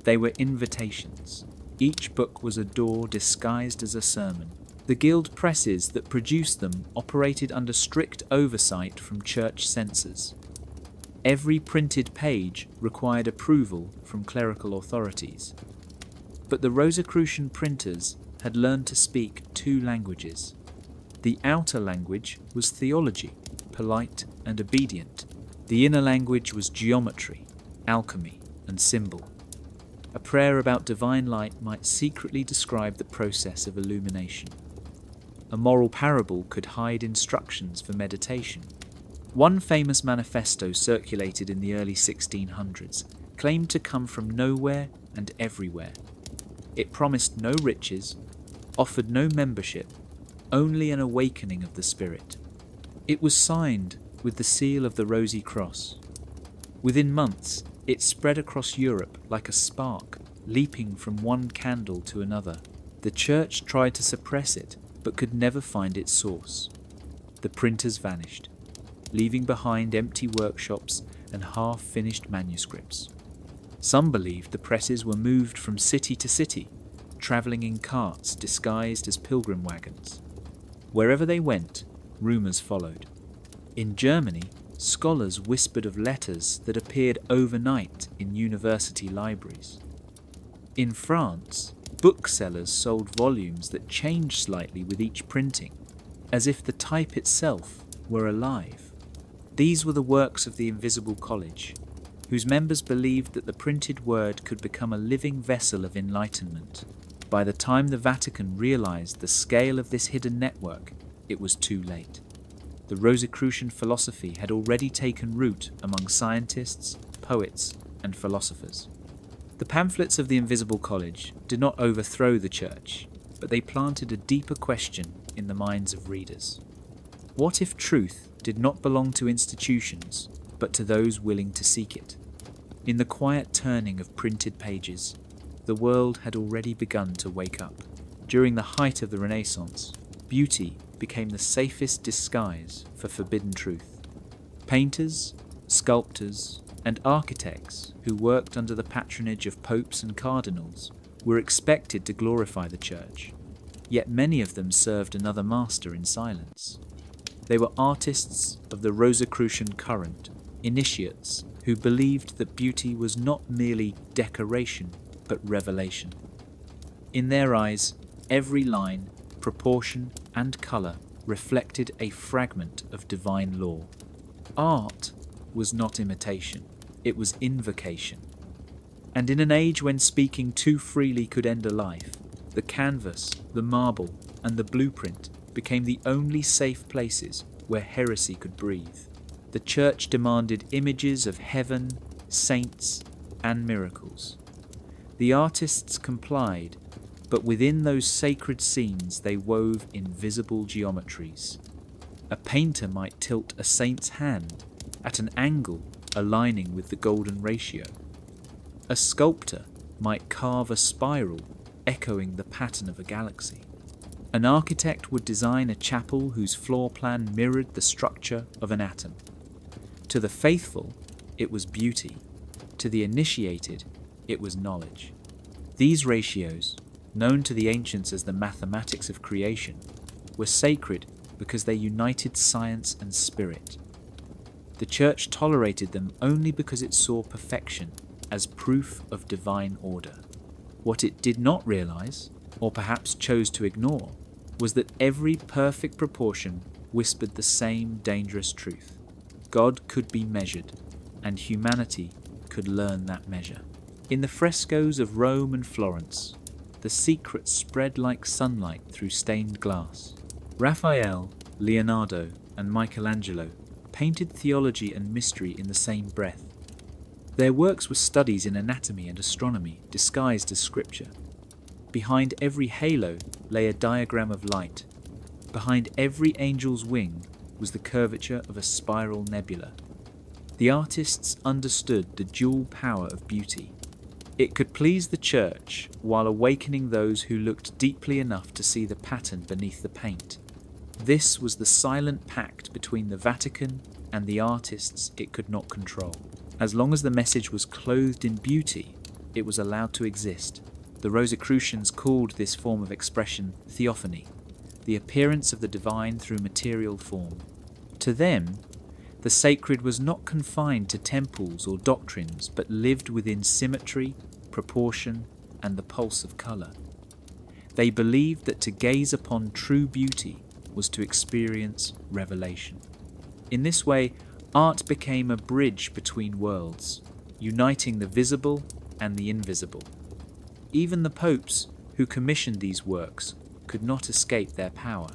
They were invitations. Each book was a door disguised as a sermon. The guild presses that produced them operated under strict oversight from church censors. Every printed page required approval from clerical authorities. But the Rosicrucian printers had learned to speak two languages. The outer language was theology, polite and obedient. The inner language was geometry, alchemy, and symbol. A prayer about divine light might secretly describe the process of illumination. A moral parable could hide instructions for meditation. One famous manifesto circulated in the early 1600s claimed to come from nowhere and everywhere. It promised no riches, offered no membership, only an awakening of the spirit. It was signed with the seal of the Rosy Cross. Within months, it spread across Europe like a spark, leaping from one candle to another. The Church tried to suppress it, but could never find its source. The printers vanished, leaving behind empty workshops and half-finished manuscripts. Some believed the presses were moved from city to city, travelling in carts disguised as pilgrim wagons. Wherever they went, rumours followed. In Germany, scholars whispered of letters that appeared overnight in university libraries. In France, booksellers sold volumes that changed slightly with each printing, as if the type itself were alive. These were the works of the Invisible College, whose members believed that the printed word could become a living vessel of enlightenment. By the time the Vatican realized the scale of this hidden network, it was too late. The Rosicrucian philosophy had already taken root among scientists, poets, and philosophers. The pamphlets of the Invisible College did not overthrow the Church, but they planted a deeper question in the minds of readers. What if truth did not belong to institutions, but to those willing to seek it? In the quiet turning of printed pages, the world had already begun to wake up. During the height of the Renaissance, beauty became the safest disguise for forbidden truth. Painters, sculptors, and architects who worked under the patronage of popes and cardinals were expected to glorify the Church, yet many of them served another master in silence. They were artists of the Rosicrucian current, initiates who believed that beauty was not merely decoration but revelation. In their eyes, every line, proportion, and colour reflected a fragment of divine law. Art was not imitation, it was invocation. And in an age when speaking too freely could end a life, the canvas, the marble, and the blueprint became the only safe places where heresy could breathe. The Church demanded images of heaven, saints, and miracles. The artists complied, but within those sacred scenes they wove invisible geometries. A painter might tilt a saint's hand at an angle aligning with the golden ratio. A sculptor might carve a spiral echoing the pattern of a galaxy. An architect would design a chapel whose floor plan mirrored the structure of an atom. To the faithful, it was beauty. To the initiated, it was knowledge. These ratios, known to the ancients as the mathematics of creation, were sacred because they united science and spirit. The Church tolerated them only because it saw perfection as proof of divine order. What it did not realize, or perhaps chose to ignore, was that every perfect proportion whispered the same dangerous truth. God could be measured, and humanity could learn that measure. In the frescoes of Rome and Florence, the secret spread like sunlight through stained glass. Raphael, Leonardo, and Michelangelo painted theology and mystery in the same breath. Their works were studies in anatomy and astronomy disguised as scripture. Behind every halo lay a diagram of light. Behind every angel's wing was the curvature of a spiral nebula. The artists understood the dual power of beauty. It could please the Church while awakening those who looked deeply enough to see the pattern beneath the paint. This was the silent pact between the Vatican and the artists it could not control. As long as the message was clothed in beauty, it was allowed to exist. The Rosicrucians called this form of expression theophany, the appearance of the divine through material form. To them, the sacred was not confined to temples or doctrines, but lived within symmetry, proportion, and the pulse of colour. They believed that to gaze upon true beauty was to experience revelation. In this way, art became a bridge between worlds, uniting the visible and the invisible. Even the popes who commissioned these works could not escape their power.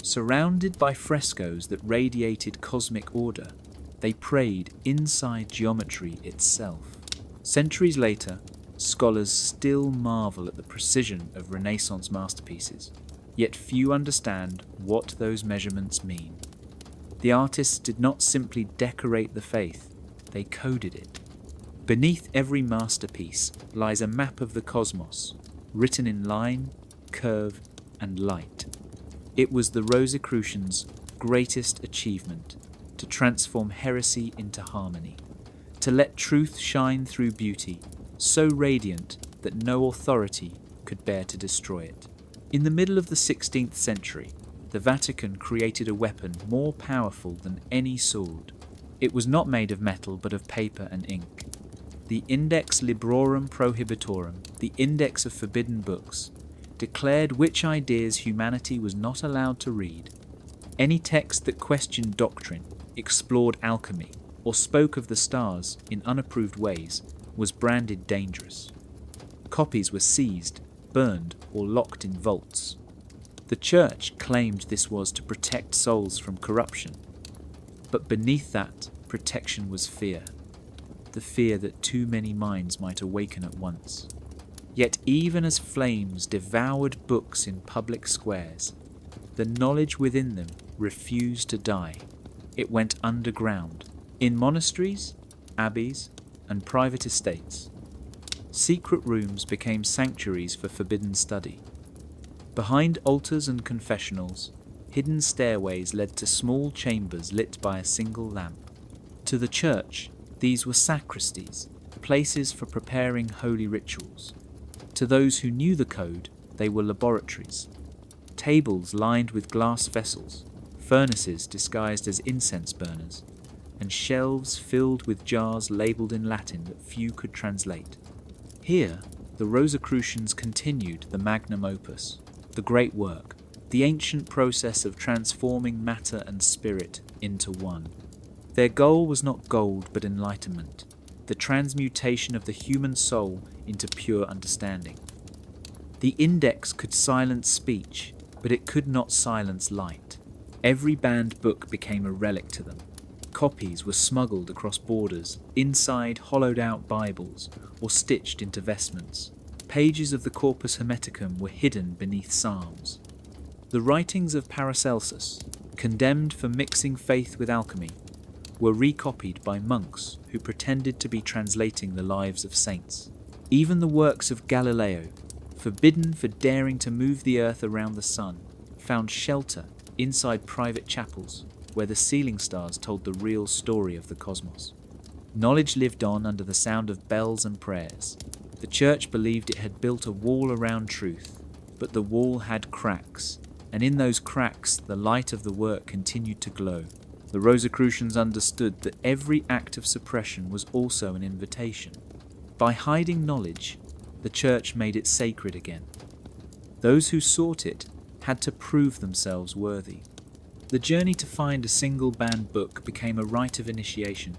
Surrounded by frescoes that radiated cosmic order, they prayed inside geometry itself. Centuries later, scholars still marvel at the precision of Renaissance masterpieces, yet few understand what those measurements mean. The artists did not simply decorate the faith, they coded it. Beneath every masterpiece lies a map of the cosmos, written in line, curve, and light. It was the Rosicrucians' greatest achievement, to transform heresy into harmony, to let truth shine through beauty, so radiant that no authority could bear to destroy it. In the middle of the 16th century, the Vatican created a weapon more powerful than any sword. It was not made of metal but of paper and ink. The Index Librorum Prohibitorum, the Index of Forbidden Books, declared which ideas humanity was not allowed to read. Any text that questioned doctrine, explored alchemy, or spoke of the stars in unapproved ways was branded dangerous. Copies were seized, burned, or locked in vaults. The Church claimed this was to protect souls from corruption, but beneath that protection was fear, the fear that too many minds might awaken at once. Yet even as flames devoured books in public squares, the knowledge within them refused to die. It went underground, in monasteries, abbeys, and private estates. Secret rooms became sanctuaries for forbidden study. Behind altars and confessionals, hidden stairways led to small chambers lit by a single lamp. To the church, these were sacristies, places for preparing holy rituals. To those who knew the code, they were laboratories. Tables lined with glass vessels, furnaces disguised as incense burners, and shelves filled with jars labelled in Latin that few could translate. Here, the Rosicrucians continued the magnum opus, the great work, the ancient process of transforming matter and spirit into one. Their goal was not gold but enlightenment, the transmutation of the human soul into pure understanding. The Index could silence speech, but it could not silence light. Every banned book became a relic to them. Copies were smuggled across borders, inside hollowed-out Bibles, or stitched into vestments. Pages of the Corpus Hermeticum were hidden beneath psalms. The writings of Paracelsus, condemned for mixing faith with alchemy, were recopied by monks who pretended to be translating the lives of saints. Even the works of Galileo, forbidden for daring to move the earth around the sun, found shelter inside private chapels where the ceiling stars told the real story of the cosmos. Knowledge lived on under the sound of bells and prayers. The church believed it had built a wall around truth, but the wall had cracks, and in those cracks the light of the work continued to glow. The Rosicrucians understood that every act of suppression was also an invitation. By hiding knowledge, the church made it sacred again. Those who sought it had to prove themselves worthy. The journey to find a single banned book became a rite of initiation.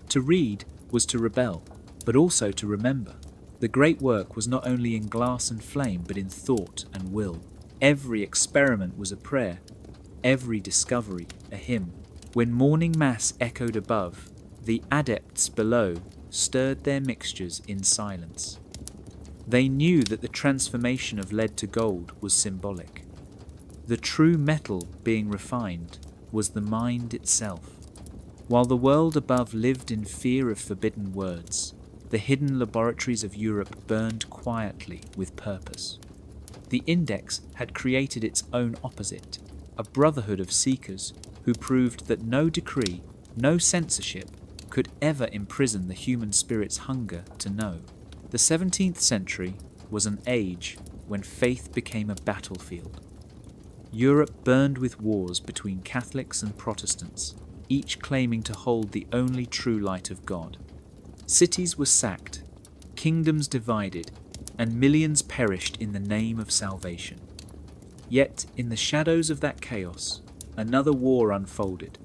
To read was to rebel, but also to remember. The great work was not only in glass and flame, but in thought and will. Every experiment was a prayer, every discovery a hymn. When morning mass echoed above, the adepts below stirred their mixtures in silence. They knew that the transformation of lead to gold was symbolic. The true metal being refined was the mind itself. While the world above lived in fear of forbidden words, the hidden laboratories of Europe burned quietly with purpose. The Index had created its own opposite, a brotherhood of seekers who proved that no decree, no censorship, could ever imprison the human spirit's hunger to know. The 17th century was an age when faith became a battlefield. Europe burned with wars between Catholics and Protestants, each claiming to hold the only true light of God. Cities were sacked, kingdoms divided, and millions perished in the name of salvation. Yet, in the shadows of that chaos, another war unfolded,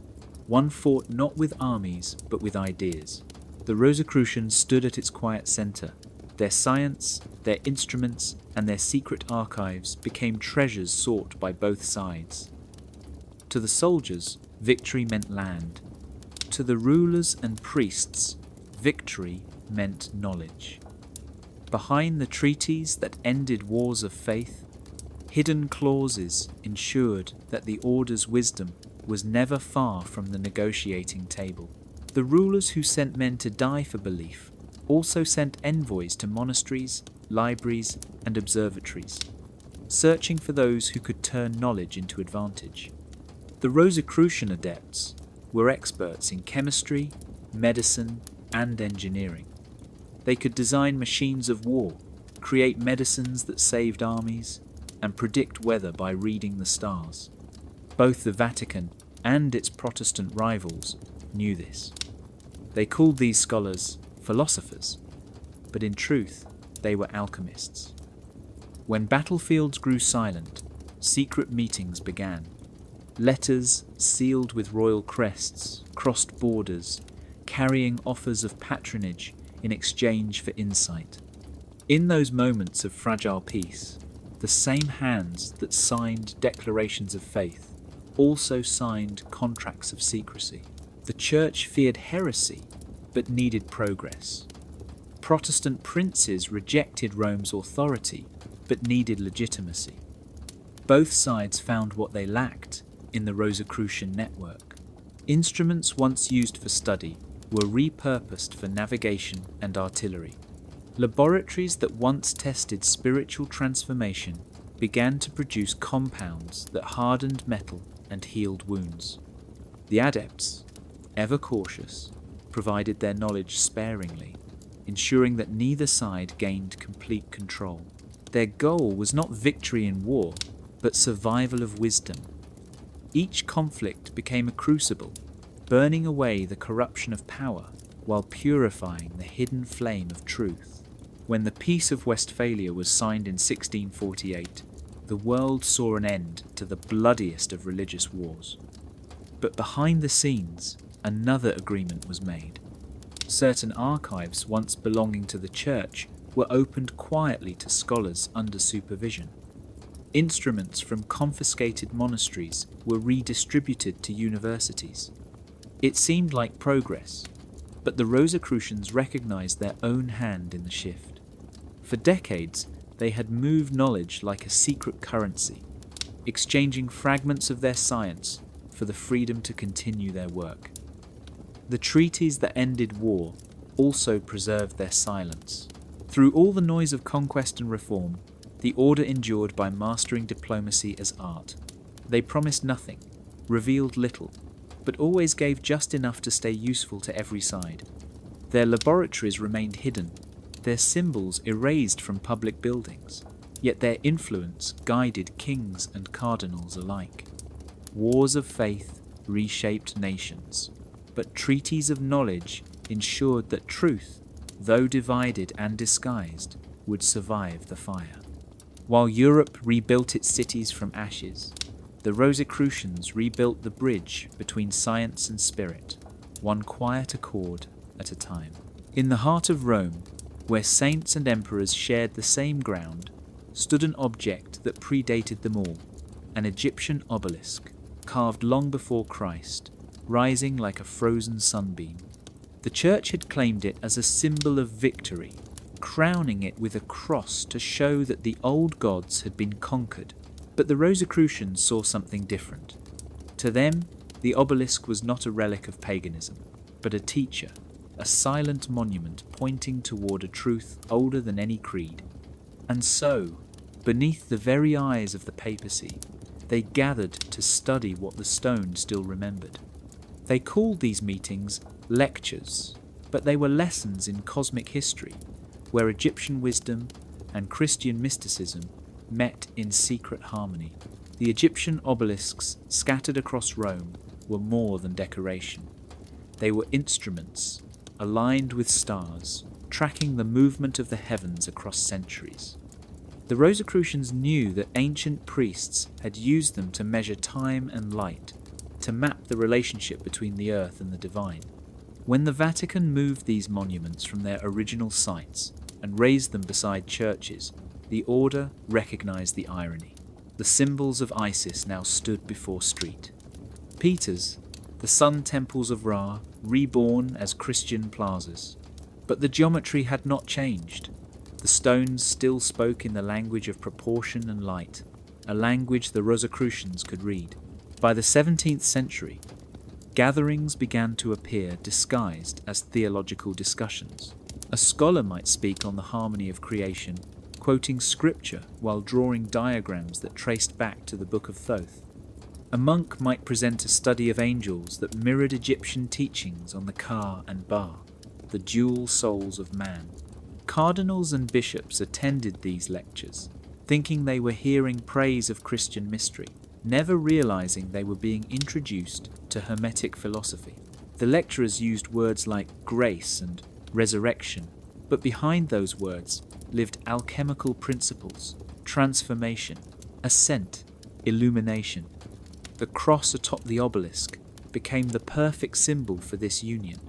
one fought not with armies but with ideas. The Rosicrucians stood at its quiet centre. Their science, their instruments, and their secret archives became treasures sought by both sides. To the soldiers, victory meant land. To the rulers and priests, victory meant knowledge. Behind the treaties that ended wars of faith, hidden clauses ensured that the order's wisdom was never far from the negotiating table. The rulers who sent men to die for belief also sent envoys to monasteries, libraries, and observatories, searching for those who could turn knowledge into advantage. The Rosicrucian adepts were experts in chemistry, medicine, and engineering. They could design machines of war, create medicines that saved armies, and predict weather by reading the stars. Both the Vatican and its Protestant rivals knew this. They called these scholars philosophers, but in truth, they were alchemists. When battlefields grew silent, secret meetings began. Letters sealed with royal crests crossed borders, carrying offers of patronage in exchange for insight. In those moments of fragile peace, the same hands that signed declarations of faith also signed contracts of secrecy. The Church feared heresy, but needed progress. Protestant princes rejected Rome's authority, but needed legitimacy. Both sides found what they lacked in the Rosicrucian network. Instruments once used for study were repurposed for navigation and artillery. Laboratories that once tested spiritual transformation began to produce compounds that hardened metal and healed wounds. The adepts, ever cautious, provided their knowledge sparingly, ensuring that neither side gained complete control. Their goal was not victory in war, but survival of wisdom. Each conflict became a crucible, burning away the corruption of power while purifying the hidden flame of truth. When the Peace of Westphalia was signed in 1648, the world saw an end to the bloodiest of religious wars. But behind the scenes, another agreement was made. Certain archives once belonging to the Church were opened quietly to scholars under supervision. Instruments from confiscated monasteries were redistributed to universities. It seemed like progress, but the Rosicrucians recognized their own hand in the shift. For decades, they had moved knowledge like a secret currency, exchanging fragments of their science for the freedom to continue their work. The treaties that ended war also preserved their silence. Through all the noise of conquest and reform, the order endured by mastering diplomacy as art. They promised nothing, revealed little, but always gave just enough to stay useful to every side. Their laboratories remained hidden, their symbols erased from public buildings, yet their influence guided kings and cardinals alike. Wars of faith reshaped nations, but treaties of knowledge ensured that truth, though divided and disguised, would survive the fire. While Europe rebuilt its cities from ashes, the Rosicrucians rebuilt the bridge between science and spirit, one quiet accord at a time. In the heart of Rome, where saints and emperors shared the same ground, stood an object that predated them all, an Egyptian obelisk, carved long before Christ, rising like a frozen sunbeam. The Church had claimed it as a symbol of victory, crowning it with a cross to show that the old gods had been conquered. But the Rosicrucians saw something different. To them, the obelisk was not a relic of paganism, but a teacher, a silent monument pointing toward a truth older than any creed. And so, beneath the very eyes of the papacy, they gathered to study what the stone still remembered. They called these meetings lectures, but they were lessons in cosmic history, where Egyptian wisdom and Christian mysticism met in secret harmony. The Egyptian obelisks scattered across Rome were more than decoration. They were instruments, aligned with stars, tracking the movement of the heavens across centuries. The Rosicrucians knew that ancient priests had used them to measure time and light, to map the relationship between the earth and the divine. When the Vatican moved these monuments from their original sites and raised them beside churches, the order recognized the irony. The symbols of Isis now stood before street. Peter's, the sun temples of Ra, reborn as Christian plazas. But the geometry had not changed. The stones still spoke in the language of proportion and light, a language the Rosicrucians could read. By the 17th century, gatherings began to appear disguised as theological discussions. A scholar might speak on the harmony of creation, quoting scripture while drawing diagrams that traced back to the Book of Thoth. A monk might present a study of angels that mirrored Egyptian teachings on the Ka and Ba, the dual souls of man. Cardinals and bishops attended these lectures, thinking they were hearing praise of Christian mystery, never realizing they were being introduced to Hermetic philosophy. The lecturers used words like grace and resurrection, but behind those words lived alchemical principles, transformation, ascent, illumination. The cross atop the obelisk became the perfect symbol for this union,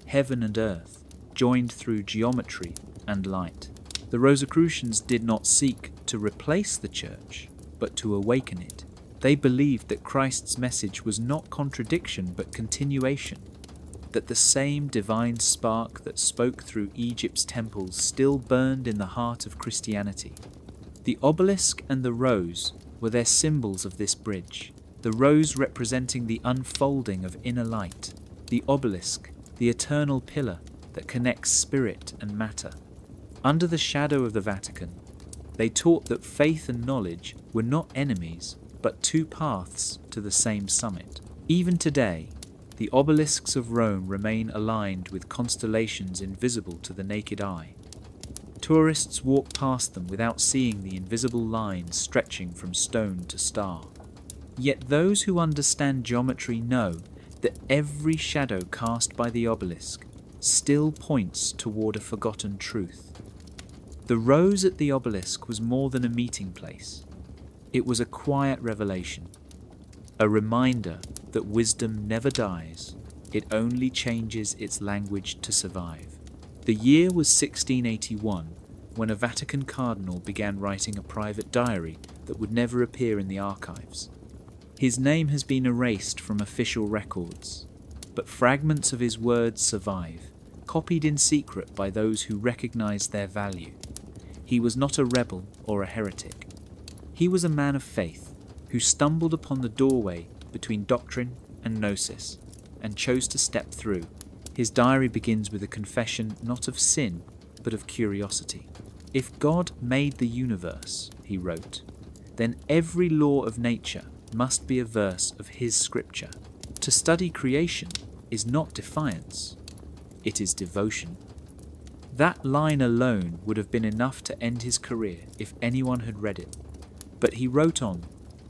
heaven and earth, joined through geometry and light. The Rosicrucians did not seek to replace the church, but to awaken it. They believed that Christ's message was not contradiction but continuation, that the same divine spark that spoke through Egypt's temples still burned in the heart of Christianity. The obelisk and the rose were their symbols of this bridge, the rose representing the unfolding of inner light, the obelisk, the eternal pillar that connects spirit and matter. Under the shadow of the Vatican, they taught that faith and knowledge were not enemies, but two paths to the same summit. Even today, the obelisks of Rome remain aligned with constellations invisible to the naked eye. Tourists walk past them without seeing the invisible lines stretching from stone to star. Yet those who understand geometry know that every shadow cast by the obelisk still points toward a forgotten truth. The rose at the obelisk was more than a meeting place. It was a quiet revelation, a reminder that wisdom never dies, it only changes its language to survive. The year was 1681, when a Vatican cardinal began writing a private diary that would never appear in the archives. His name has been erased from official records, but fragments of his words survive, copied in secret by those who recognized their value. He was not a rebel or a heretic. He was a man of faith who stumbled upon the doorway between doctrine and gnosis and chose to step through. His diary begins with a confession not of sin, but of curiosity. If God made the universe, he wrote, then every law of nature must be a verse of his scripture. To study creation is not defiance, it is devotion. That line alone would have been enough to end his career if anyone had read it. But he wrote on,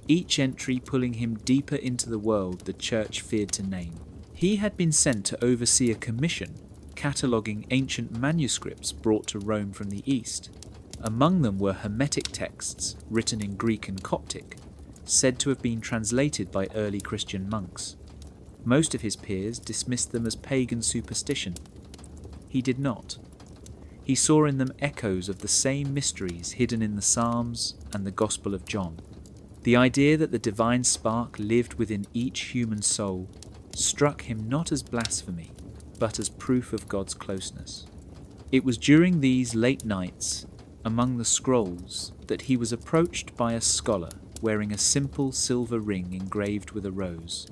each entry pulling him deeper into the world the church feared to name. He had been sent to oversee a commission cataloguing ancient manuscripts brought to Rome from the East. Among them were Hermetic texts written in Greek and Coptic, said to have been translated by early Christian monks. Most of his peers dismissed them as pagan superstition. He did not. He saw in them echoes of the same mysteries hidden in the Psalms and the Gospel of John. The idea that the divine spark lived within each human soul struck him not as blasphemy, but as proof of God's closeness. It was during these late nights, among the scrolls, that he was approached by a scholar wearing a simple silver ring engraved with a rose.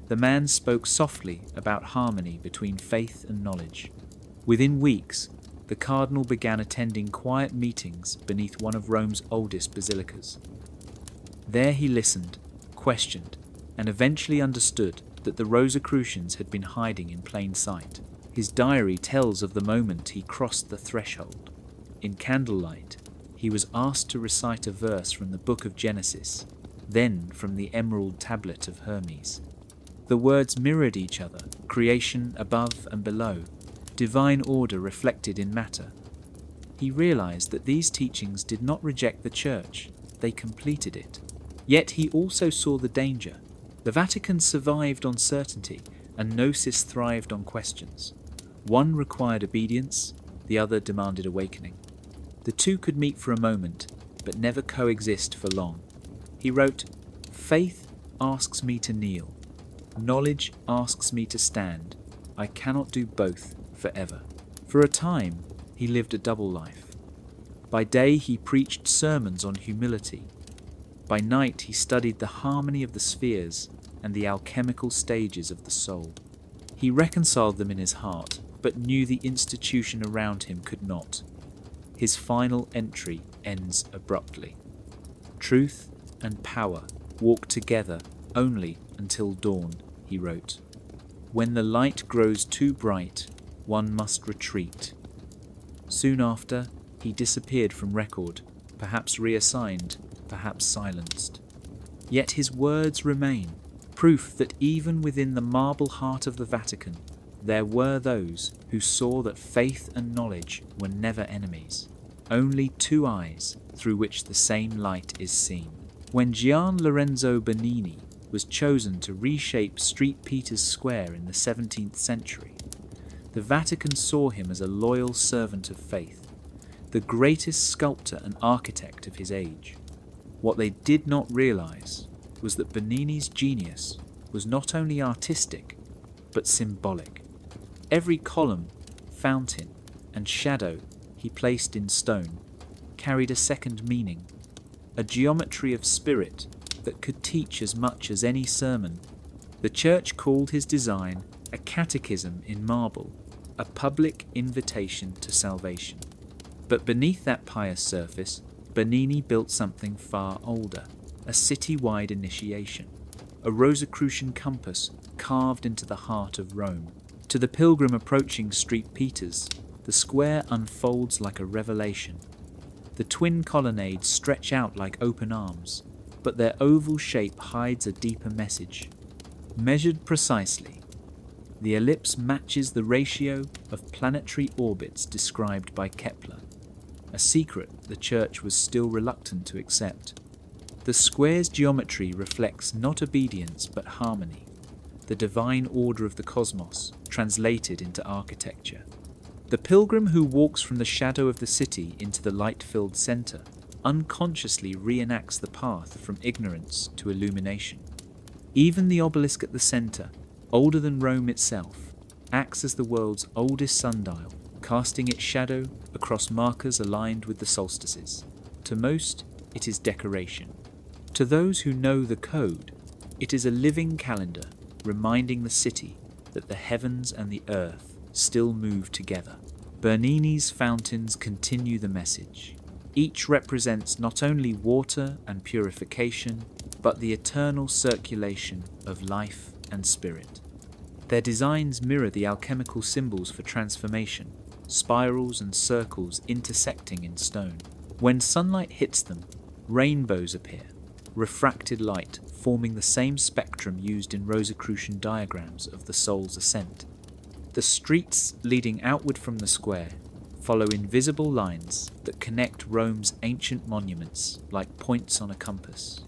The man spoke softly about harmony between faith and knowledge. Within weeks, the cardinal began attending quiet meetings beneath one of Rome's oldest basilicas. There he listened, questioned, and eventually understood that the Rosicrucians had been hiding in plain sight. His diary tells of the moment he crossed the threshold. In candlelight, he was asked to recite a verse from the book of Genesis, then from the emerald tablet of Hermes. The words mirrored each other, creation above and below, divine order reflected in matter. He realized that these teachings did not reject the Church, they completed it. Yet he also saw the danger. The Vatican survived on certainty, and Gnosis thrived on questions. One required obedience, the other demanded awakening. The two could meet for a moment, but never coexist for long. He wrote, "Faith asks me to kneel. Knowledge asks me to stand. I cannot do both forever." For a time, he lived a double life. By day, he preached sermons on humility. By night, he studied the harmony of the spheres and the alchemical stages of the soul. He reconciled them in his heart, but knew the institution around him could not. His final entry ends abruptly. "Truth and power walk together only until dawn," he wrote. "When the light grows too bright, one must retreat." Soon after, he disappeared from record, perhaps reassigned, perhaps silenced. Yet his words remain, proof that even within the marble heart of the Vatican, there were those who saw that faith and knowledge were never enemies, only two eyes through which the same light is seen. When Gian Lorenzo Bernini was chosen to reshape St. Peter's Square in the 17th century, the Vatican saw him as a loyal servant of faith, the greatest sculptor and architect of his age. What they did not realize was that Bernini's genius was not only artistic, but symbolic. Every column, fountain, and shadow he placed in stone carried a second meaning, a geometry of spirit that could teach as much as any sermon. The Church called his design a catechism in marble, a public invitation to salvation. But beneath that pious surface, Bernini built something far older, a city-wide initiation, a Rosicrucian compass carved into the heart of Rome. To the pilgrim approaching St. Peter's, the square unfolds like a revelation. The twin colonnades stretch out like open arms, but their oval shape hides a deeper message. Measured precisely, the ellipse matches the ratio of planetary orbits described by Kepler, a secret the Church was still reluctant to accept. The square's geometry reflects not obedience but harmony, the divine order of the cosmos translated into architecture. The pilgrim who walks from the shadow of the city into the light-filled centre unconsciously reenacts the path from ignorance to illumination. Even the obelisk at the centre, older than Rome itself, acts as the world's oldest sundial, casting its shadow across markers aligned with the solstices. To most, it is decoration. To those who know the code, it is a living calendar reminding the city that the heavens and the earth still move together. Bernini's fountains continue the message. Each represents not only water and purification, but the eternal circulation of life and spirit. Their designs mirror the alchemical symbols for transformation, spirals and circles intersecting in stone. When sunlight hits them, rainbows appear, refracted light forming the same spectrum used in Rosicrucian diagrams of the soul's ascent. The streets leading outward from the square follow invisible lines that connect Rome's ancient monuments like points on a compass.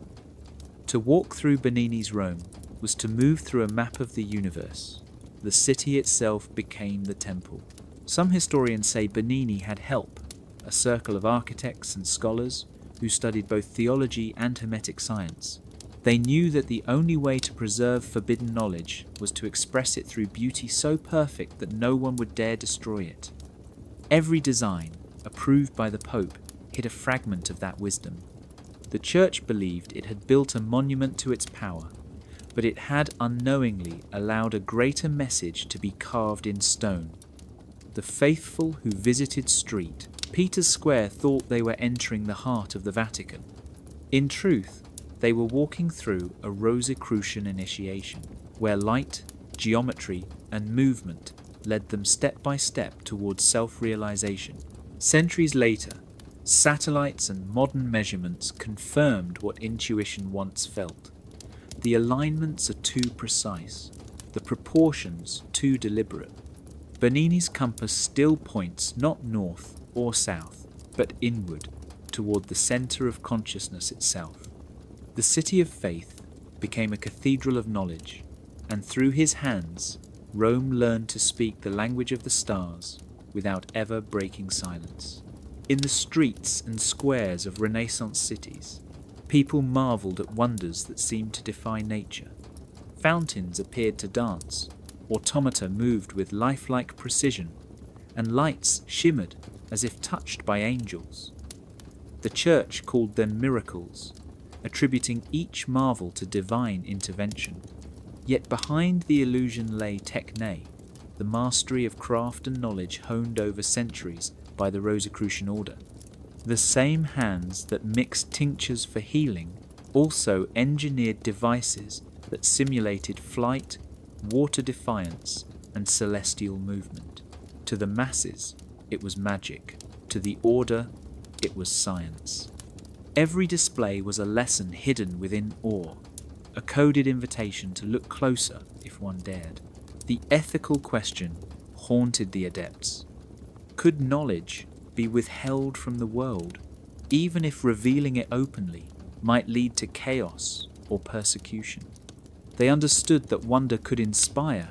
To walk through Bernini's Rome was to move through a map of the universe. The city itself became the temple. Some historians say Bernini had help, a circle of architects and scholars who studied both theology and hermetic science. They knew that the only way to preserve forbidden knowledge was to express it through beauty so perfect that no one would dare destroy it. Every design, approved by the Pope, hid a fragment of that wisdom. The Church believed it had built a monument to its power, but it had unknowingly allowed a greater message to be carved in stone. The faithful who visited St. Peter's Square thought they were entering the heart of the Vatican. In truth, they were walking through a Rosicrucian initiation, where light, geometry, and movement led them step by step towards self-realization. Centuries later, satellites and modern measurements confirmed what intuition once felt. The alignments are too precise, the proportions too deliberate. Bernini's compass still points not north or south, but inward, toward the center of consciousness itself. The city of faith became a cathedral of knowledge, and through his hands, Rome learned to speak the language of the stars without ever breaking silence. In the streets and squares of Renaissance cities, people marveled at wonders that seemed to defy nature. Fountains appeared to dance, automata moved with lifelike precision, and lights shimmered as if touched by angels. The Church called them miracles, attributing each marvel to divine intervention. Yet behind the illusion lay techne, the mastery of craft and knowledge honed over centuries by the Rosicrucian Order. The same hands that mixed tinctures for healing also engineered devices that simulated flight, water defiance, and celestial movement. To the masses, it was magic. To the Order, it was science. Every display was a lesson hidden within awe, a coded invitation to look closer if one dared. The ethical question haunted the adepts. Could knowledge be withheld from the world, even if revealing it openly might lead to chaos or persecution? They understood that wonder could inspire,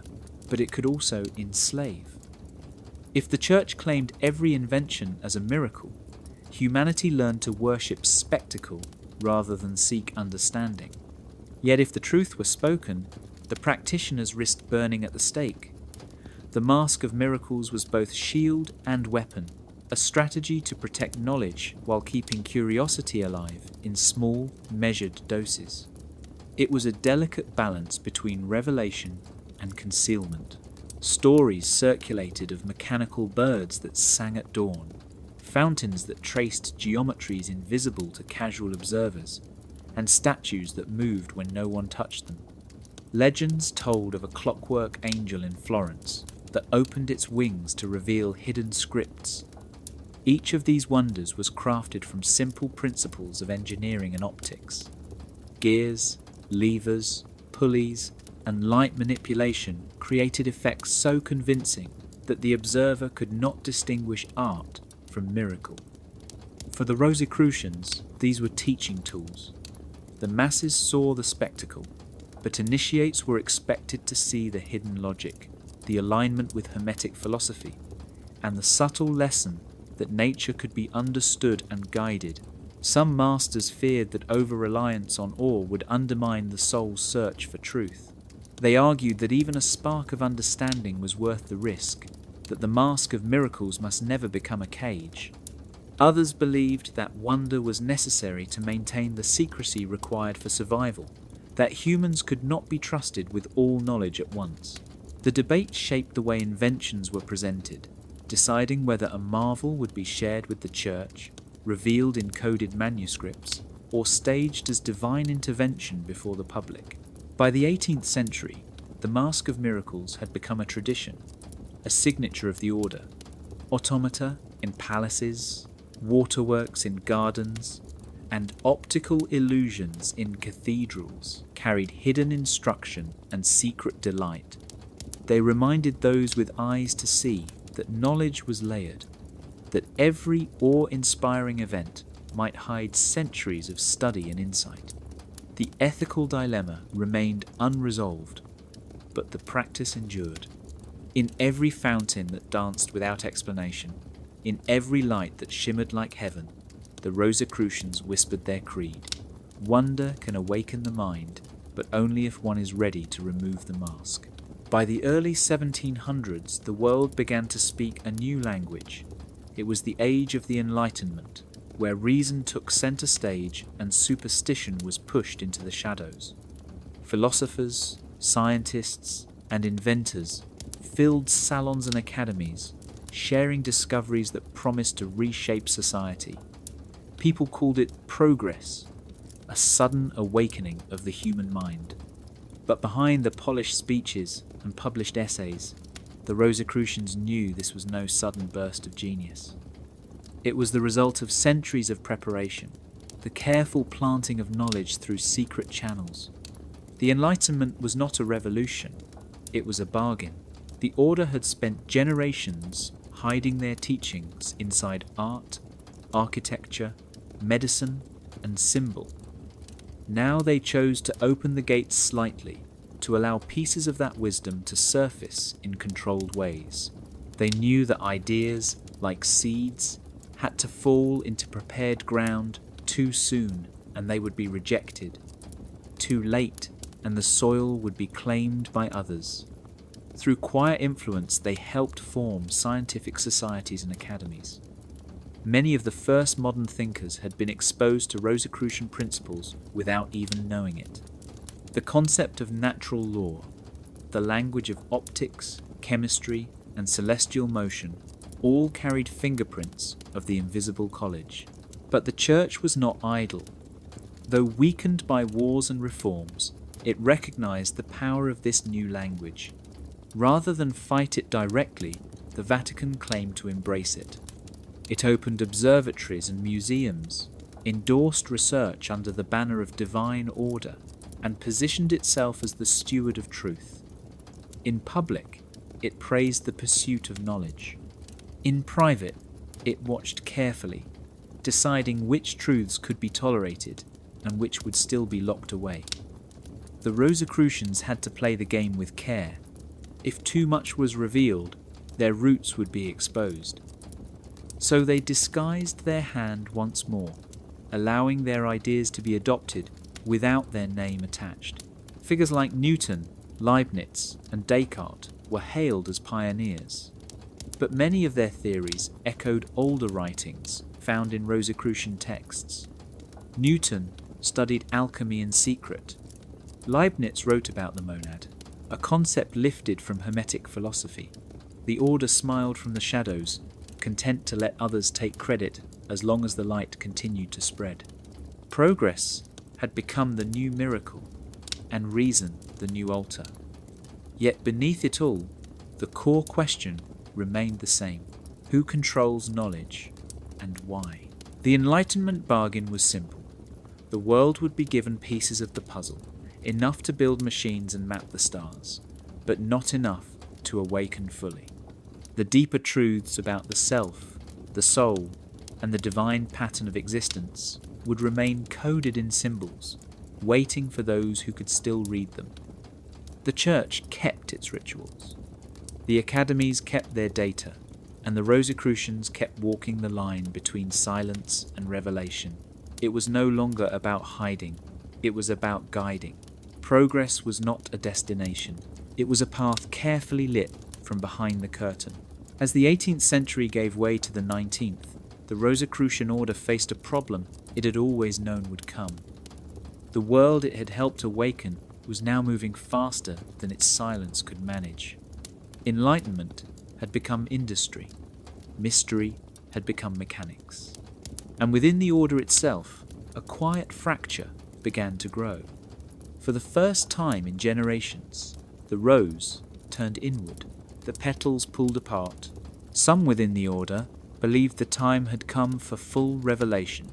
but it could also enslave. If the Church claimed every invention as a miracle, humanity learned to worship spectacle rather than seek understanding. Yet if the truth were spoken, the practitioners risked burning at the stake. The mask of miracles was both shield and weapon, a strategy to protect knowledge while keeping curiosity alive in small, measured doses. It was a delicate balance between revelation and concealment. Stories circulated of mechanical birds that sang at dawn, fountains that traced geometries invisible to casual observers, and statues that moved when no one touched them. Legends told of a clockwork angel in Florence that opened its wings to reveal hidden scripts. Each of these wonders was crafted from simple principles of engineering and optics. Gears, levers, pulleys, and light manipulation created effects so convincing that the observer could not distinguish art from miracle. For the Rosicrucians, these were teaching tools. The masses saw the spectacle, but initiates were expected to see the hidden logic, the alignment with Hermetic philosophy, and the subtle lesson that nature could be understood and guided. Some masters feared that over-reliance on awe would undermine the soul's search for truth. They argued that even a spark of understanding was worth the risk, that the mask of miracles must never become a cage. Others believed that wonder was necessary to maintain the secrecy required for survival, that humans could not be trusted with all knowledge at once. The debate shaped the way inventions were presented, deciding whether a marvel would be shared with the Church, revealed in coded manuscripts, or staged as divine intervention before the public. By the 18th century, the Mask of Miracles had become a tradition, a signature of the Order. Automata in palaces, waterworks in gardens, and optical illusions in cathedrals carried hidden instruction and secret delight. They reminded those with eyes to see that knowledge was layered, that every awe-inspiring event might hide centuries of study and insight. The ethical dilemma remained unresolved, but the practice endured. In every fountain that danced without explanation, in every light that shimmered like heaven, the Rosicrucians whispered their creed. Wonder can awaken the mind, but only if one is ready to remove the mask. By the early 1700s, the world began to speak a new language. It was the age of the Enlightenment, where reason took center stage and superstition was pushed into the shadows. Philosophers, scientists, and inventors filled salons and academies, sharing discoveries that promised to reshape society. People called it progress, a sudden awakening of the human mind. But behind the polished speeches and published essays, the Rosicrucians knew this was no sudden burst of genius. It was the result of centuries of preparation, the careful planting of knowledge through secret channels. The Enlightenment was not a revolution, it was a bargain. The order had spent generations hiding their teachings inside art, architecture, medicine, and symbol. Now they chose to open the gates slightly to allow pieces of that wisdom to surface in controlled ways. They knew that ideas, like seeds, had to fall into prepared ground too soon and they would be rejected. Too late and the soil would be claimed by others. Through quiet influence, they helped form scientific societies and academies. Many of the first modern thinkers had been exposed to Rosicrucian principles without even knowing it. The concept of natural law, the language of optics, chemistry, and celestial motion all carried fingerprints of the invisible college. But the church was not idle. Though weakened by wars and reforms, it recognized the power of this new language. Rather than fight it directly, the Vatican claimed to embrace it. It opened observatories and museums, endorsed research under the banner of divine order, and positioned itself as the steward of truth. In public, it praised the pursuit of knowledge. In private, it watched carefully, deciding which truths could be tolerated and which would still be locked away. The Rosicrucians had to play the game with care. If too much was revealed, their roots would be exposed. So they disguised their hand once more, allowing their ideas to be adopted without their name attached. Figures like Newton, Leibniz, and Descartes were hailed as pioneers. But many of their theories echoed older writings found in Rosicrucian texts. Newton studied alchemy in secret. Leibniz wrote about the monad, a concept lifted from Hermetic philosophy. The order smiled from the shadows, content to let others take credit as long as the light continued to spread. Progress had become the new miracle, and reason the new altar. Yet beneath it all, the core question remained the same. Who controls knowledge, and why? The Enlightenment bargain was simple. The world would be given pieces of the puzzle, enough to build machines and map the stars, but not enough to awaken fully. The deeper truths about the self, the soul, and the divine pattern of existence would remain coded in symbols, waiting for those who could still read them. The Church kept its rituals. The academies kept their data, and the Rosicrucians kept walking the line between silence and revelation. It was no longer about hiding, it was about guiding. Progress was not a destination, it was a path carefully lit from behind the curtain. As the 18th century gave way to the 19th, the Rosicrucian Order faced a problem it had always known would come. The world it had helped awaken was now moving faster than its silence could manage. Enlightenment had become industry, mystery had become mechanics. And within the order itself, a quiet fracture began to grow. For the first time in generations, the rose turned inward, the petals pulled apart. Some within the order believed the time had come for full revelation.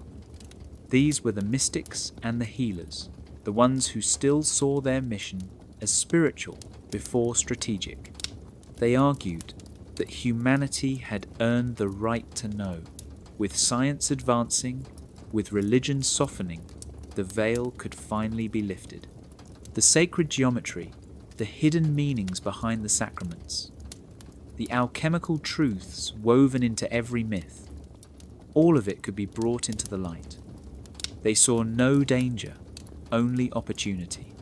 These were the mystics and the healers, the ones who still saw their mission as spiritual before strategic. They argued that humanity had earned the right to know. With science advancing, with religion softening, the veil could finally be lifted. The sacred geometry, the hidden meanings behind the sacraments, the alchemical truths woven into every myth, all of it could be brought into the light. They saw no danger, only opportunity.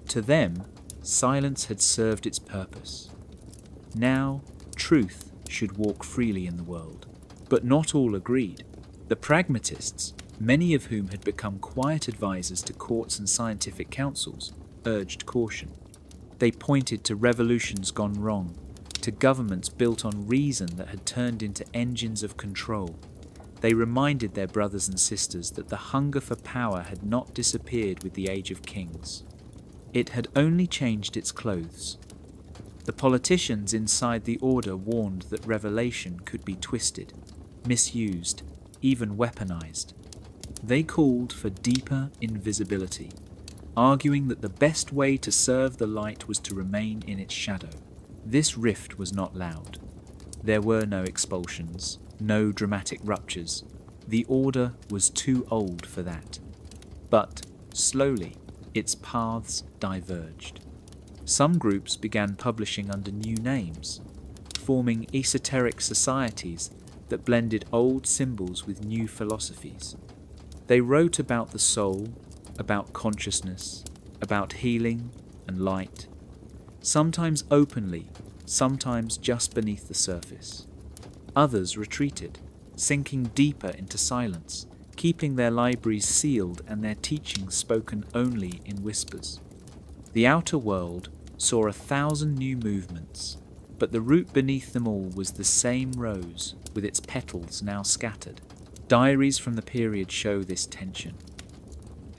To them, silence had served its purpose. Now, truth should walk freely in the world. But not all agreed. The pragmatists, many of whom had become quiet advisors to courts and scientific councils, urged caution. They pointed to revolutions gone wrong, to governments built on reason that had turned into engines of control. They reminded their brothers and sisters that the hunger for power had not disappeared with the age of kings. It had only changed its clothes. The politicians inside the order warned that revelation could be twisted, misused, even weaponized. They called for deeper invisibility, arguing that the best way to serve the light was to remain in its shadow. This rift was not loud. There were no expulsions, no dramatic ruptures. The order was too old for that. But, slowly, its paths diverged. Some groups began publishing under new names, forming esoteric societies that blended old symbols with new philosophies. They wrote about the soul, about consciousness, about healing and light, sometimes openly, sometimes just beneath the surface. Others retreated, sinking deeper into silence, keeping their libraries sealed and their teachings spoken only in whispers. The outer world saw 1,000 new movements, but the root beneath them all was the same rose, with its petals now scattered. Diaries from the period show this tension.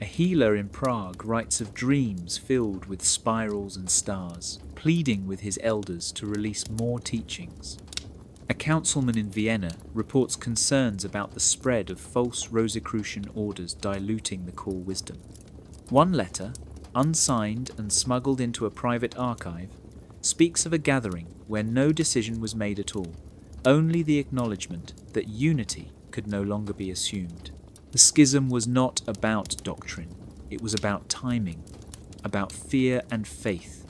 A healer in Prague writes of dreams filled with spirals and stars, pleading with his elders to release more teachings. A councilman in Vienna reports concerns about the spread of false Rosicrucian orders diluting the core wisdom. One letter, unsigned and smuggled into a private archive, speaks of a gathering where no decision was made at all, only the acknowledgement that unity could no longer be assumed. The schism was not about doctrine, it was about timing, about fear and faith,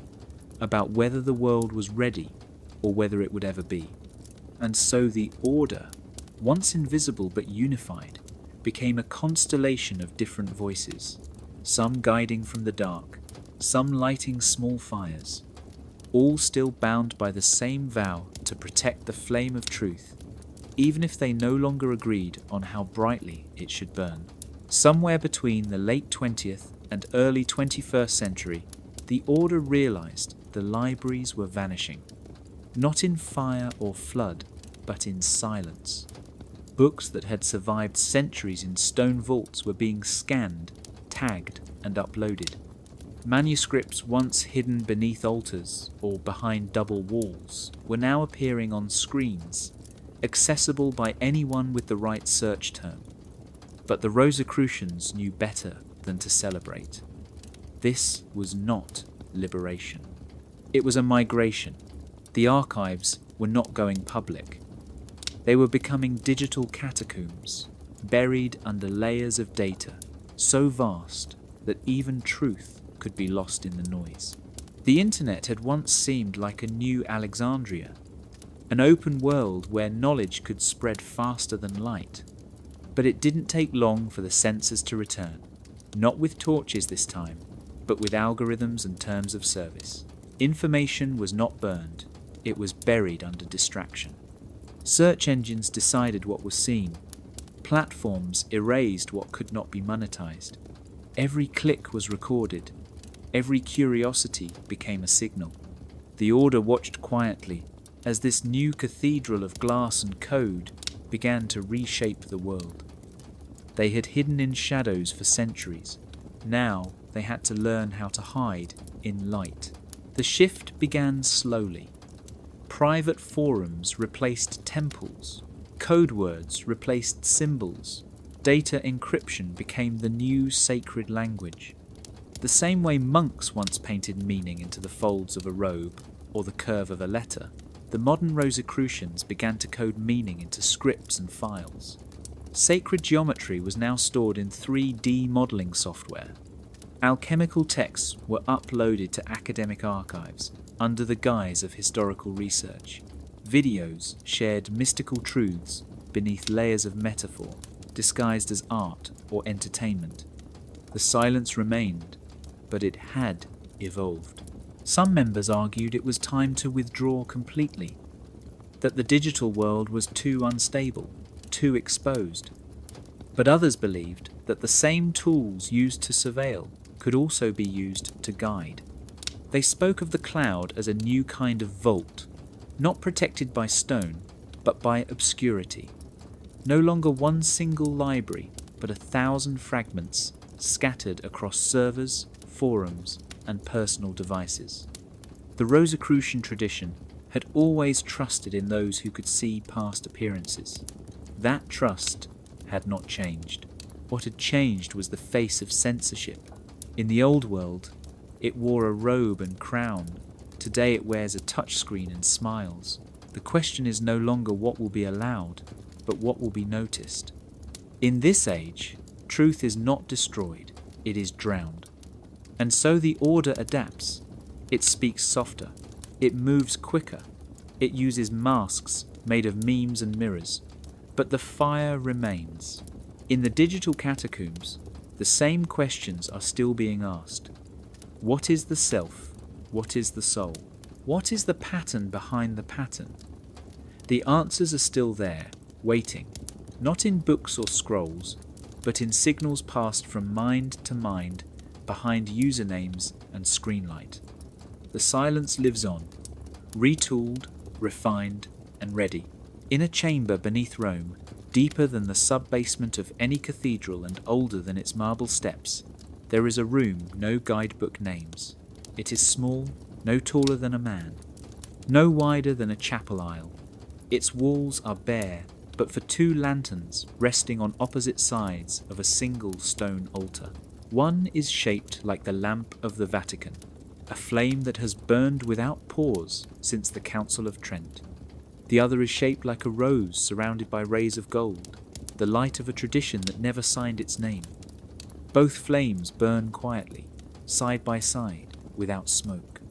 about whether the world was ready or whether it would ever be. And so the order, once invisible but unified, became a constellation of different voices, some guiding from the dark, some lighting small fires, all still bound by the same vow to protect the flame of truth, even if they no longer agreed on how brightly it should burn. Somewhere between the late 20th and early 21st century, the order realized the libraries were vanishing, not in fire or flood, but in silence. Books that had survived centuries in stone vaults were being scanned, tagged, and uploaded. Manuscripts once hidden beneath altars or behind double walls were now appearing on screens, accessible by anyone with the right search term. But the Rosicrucians knew better than to celebrate. This was not liberation. It was a migration. The archives were not going public. They were becoming digital catacombs, buried under layers of data, so vast that even truth could be lost in the noise. The internet had once seemed like a new Alexandria, an open world where knowledge could spread faster than light. But it didn't take long for the censors to return, not with torches this time, but with algorithms and terms of service. Information was not burned, it was buried under distraction. Search engines decided what was seen. Platforms erased what could not be monetized. Every click was recorded. Every curiosity became a signal. The Order watched quietly as this new cathedral of glass and code began to reshape the world. They had hidden in shadows for centuries. Now they had to learn how to hide in light. The shift began slowly. Private forums replaced temples. Code words replaced symbols. Data encryption became the new sacred language. The same way monks once painted meaning into the folds of a robe or the curve of a letter, the modern Rosicrucians began to code meaning into scripts and files. Sacred geometry was now stored in 3D modeling software. Alchemical texts were uploaded to academic archives under the guise of historical research. Videos shared mystical truths beneath layers of metaphor, disguised as art or entertainment. The silence remained, but it had evolved. Some members argued it was time to withdraw completely, that the digital world was too unstable, too exposed. But others believed that the same tools used to surveil could also be used to guide. They spoke of the cloud as a new kind of vault, not protected by stone, but by obscurity. No longer one single library, but 1,000 fragments scattered across servers, forums, and personal devices. The Rosicrucian tradition had always trusted in those who could see past appearances. That trust had not changed. What had changed was the face of censorship. In the old world, it wore a robe and crown Today it wears a touchscreen and smiles. The question is no longer what will be allowed, but what will be noticed. In this age, truth is not destroyed, it is drowned. And so the order adapts. It speaks softer, it moves quicker, it uses masks made of memes and mirrors. But the fire remains. In the digital catacombs, the same questions are still being asked. What is the self? What is the soul? What is the pattern behind the pattern? The answers are still there, waiting, not in books or scrolls, but in signals passed from mind to mind behind usernames and screen light. The silence lives on, retooled, refined, and ready. In a chamber beneath Rome, deeper than the sub-basement of any cathedral and older than its marble steps, there is a room no guidebook names. It is small, no taller than a man, no wider than a chapel aisle. Its walls are bare, but for two lanterns resting on opposite sides of a single stone altar. One is shaped like the lamp of the Vatican, a flame that has burned without pause since the Council of Trent. The other is shaped like a rose surrounded by rays of gold, the light of a tradition that never signed its name. Both flames burn quietly, side by side, without smoke.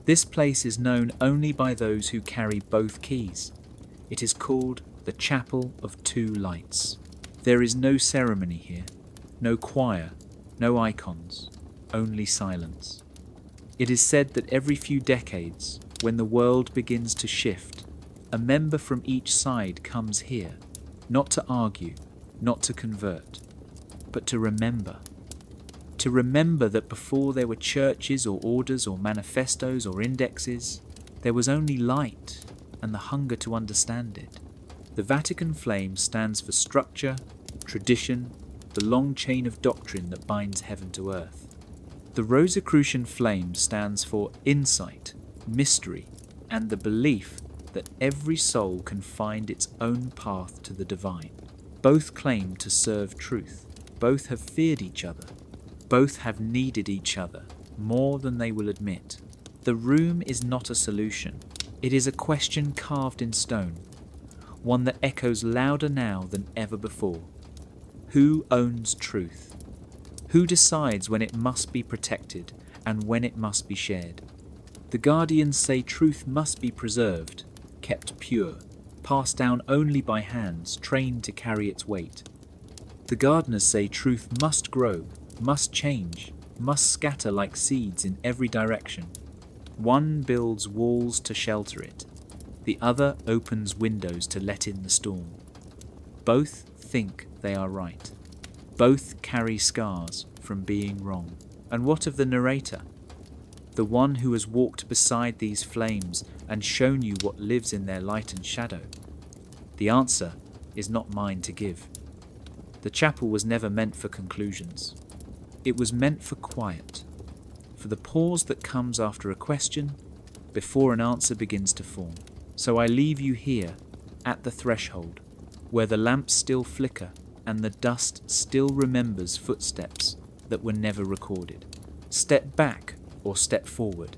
This place is known only by those who carry both keys. It is called the Chapel of Two Lights. There is no ceremony here, no choir, no icons, only silence. It is said that every few decades, when the world begins to shift, a member from each side comes here, not to argue, not to convert, but to remember. To remember that before there were churches or orders or manifestos or indexes, there was only light and the hunger to understand it. The Vatican flame stands for structure, tradition, the long chain of doctrine that binds heaven to earth. The Rosicrucian flame stands for insight, mystery, and the belief that every soul can find its own path to the divine. Both claim to serve truth. Both have feared each other. Both have needed each other more than they will admit. The room is not a solution. It is a question carved in stone, one that echoes louder now than ever before. Who owns truth? Who decides when it must be protected and when it must be shared? The guardians say truth must be preserved, kept pure, passed down only by hands trained to carry its weight. The gardeners say truth must grow, must change, must scatter like seeds in every direction. One builds walls to shelter it, the other opens windows to let in the storm. Both think they are right. Both carry scars from being wrong. And what of the narrator? The one who has walked beside these flames and shown you what lives in their light and shadow? The answer is not mine to give. The chapel was never meant for conclusions. It was meant for quiet, for the pause that comes after a question, before an answer begins to form. So I leave you here, at the threshold, where the lamps still flicker and the dust still remembers footsteps that were never recorded. Step back or step forward,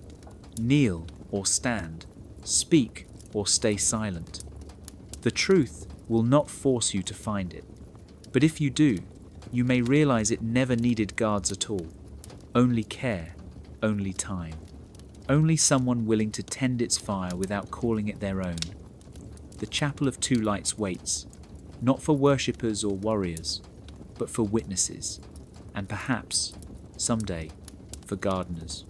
kneel or stand, speak or stay silent. The truth will not force you to find it, but if you do, you may realize it never needed guards at all, only care, only time, only someone willing to tend its fire without calling it their own. The Chapel of Two Lights waits, not for worshippers or warriors, but for witnesses, and perhaps, someday, for gardeners.